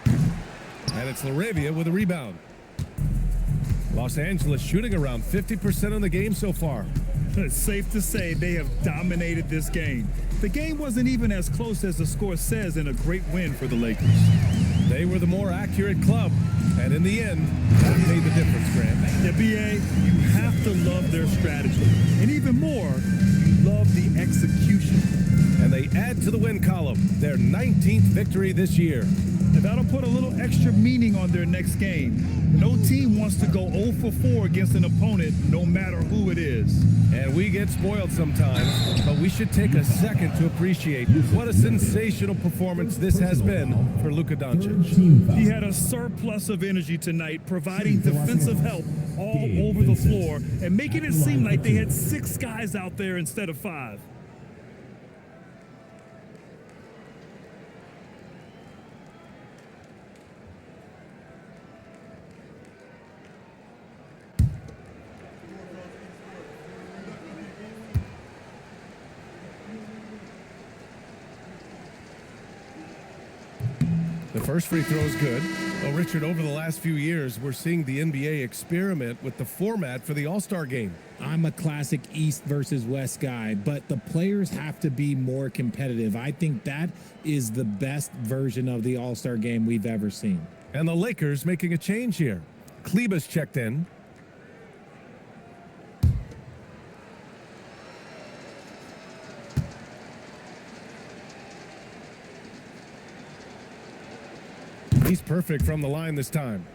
And it's LaRavia with a rebound. Los Angeles shooting around 50% in the game so far. It's safe to say they have dominated this game. The game wasn't even as close as the score says in a great win for the Lakers. They were the more accurate club. And in the end, that made the difference, Grant. Yeah, B.A., you have to love their strategy. And even more, you love the execution. And they add to the win column, their 19th victory this year. And that'll put a little extra meaning on their next game. No team wants to go 0 for 4 against an opponent, no matter who it is. And we get spoiled sometimes, but we should take a second to appreciate what a sensational performance this has been for Luka Doncic. He had a surplus of energy tonight, providing defensive help all over the floor and making it seem like they had 6 guys out there instead of 5. The first free throw is good. Well, Richard, over the last few years, we're seeing the NBA experiment with the format for the All-Star game. I'm a classic East versus West guy, but the players have to be more competitive. I think that is the best version of the All-Star game we've ever seen. And the Lakers making a change here. Kleber's checked in. He's perfect from the line this time.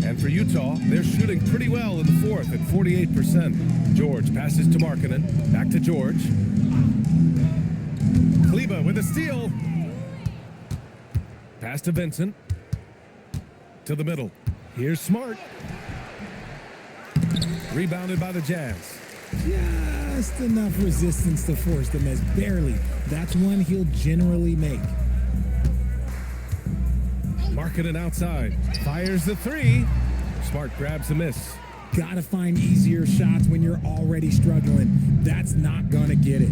And for Utah, they're shooting pretty well in the fourth at 48%. George passes to Markkanen. Back to George. Kleber with a steal. Pass to Vincent. To the middle. Here's Smart. Rebounded by the Jazz. Just enough resistance to force the miss. Barely. That's one he'll generally make. Markkanen outside. Fires the 3. Smart grabs the miss. Gotta find easier shots when you're already struggling. That's not gonna get it.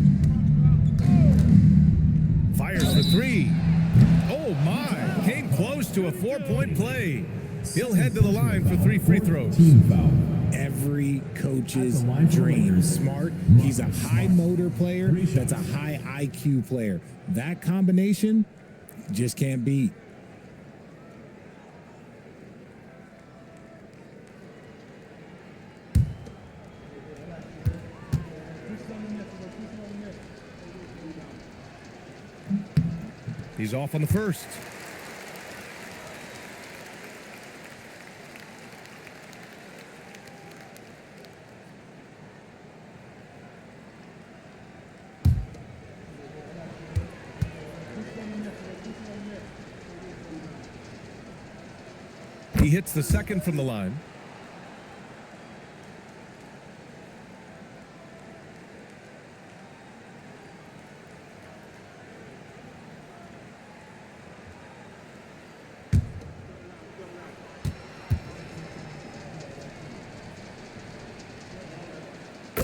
Fires for three. Oh my, came close to a 4-point play. He'll head to the line for 3 free throws. Team foul. Every coach's dream. Smart. He's a high motor player. That's a high IQ player. That combination just can't beat. He's off on the first. He hits the second from the line.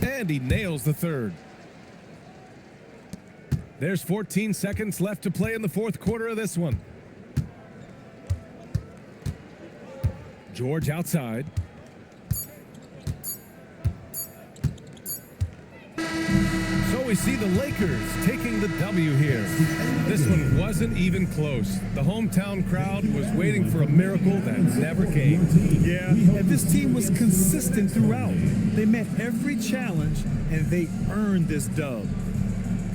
And he nails the third. There's 14 seconds left to play in the fourth quarter of this one. George outside. So we see the Lakers taking the W here. This one wasn't even close. The hometown crowd was waiting for a miracle that never came. Yeah, and this team was consistent throughout. They met every challenge, and they earned this dub.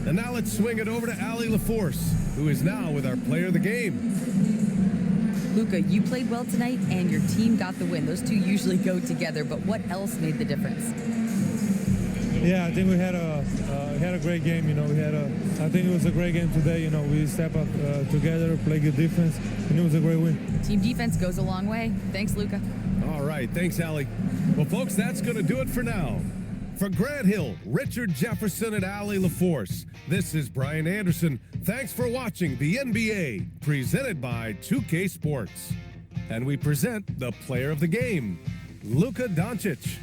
And now let's swing it over to Allie LaForce, who is now with our player of the game. Luka, you played well tonight, and your team got the win. Those two usually go together, but what else made the difference? Yeah, I think we had a great game. I think it was a great game today. We step up together, play good defense, and it was a great win. Team defense goes a long way. Thanks, Luka. All right, thanks, Allie. Well, folks, that's going to do it for now. For Grant Hill, Richard Jefferson, and Allie LaForce, this is Brian Anderson. Thanks for watching the NBA, presented by 2K Sports. And we present the player of the game, Luka Doncic.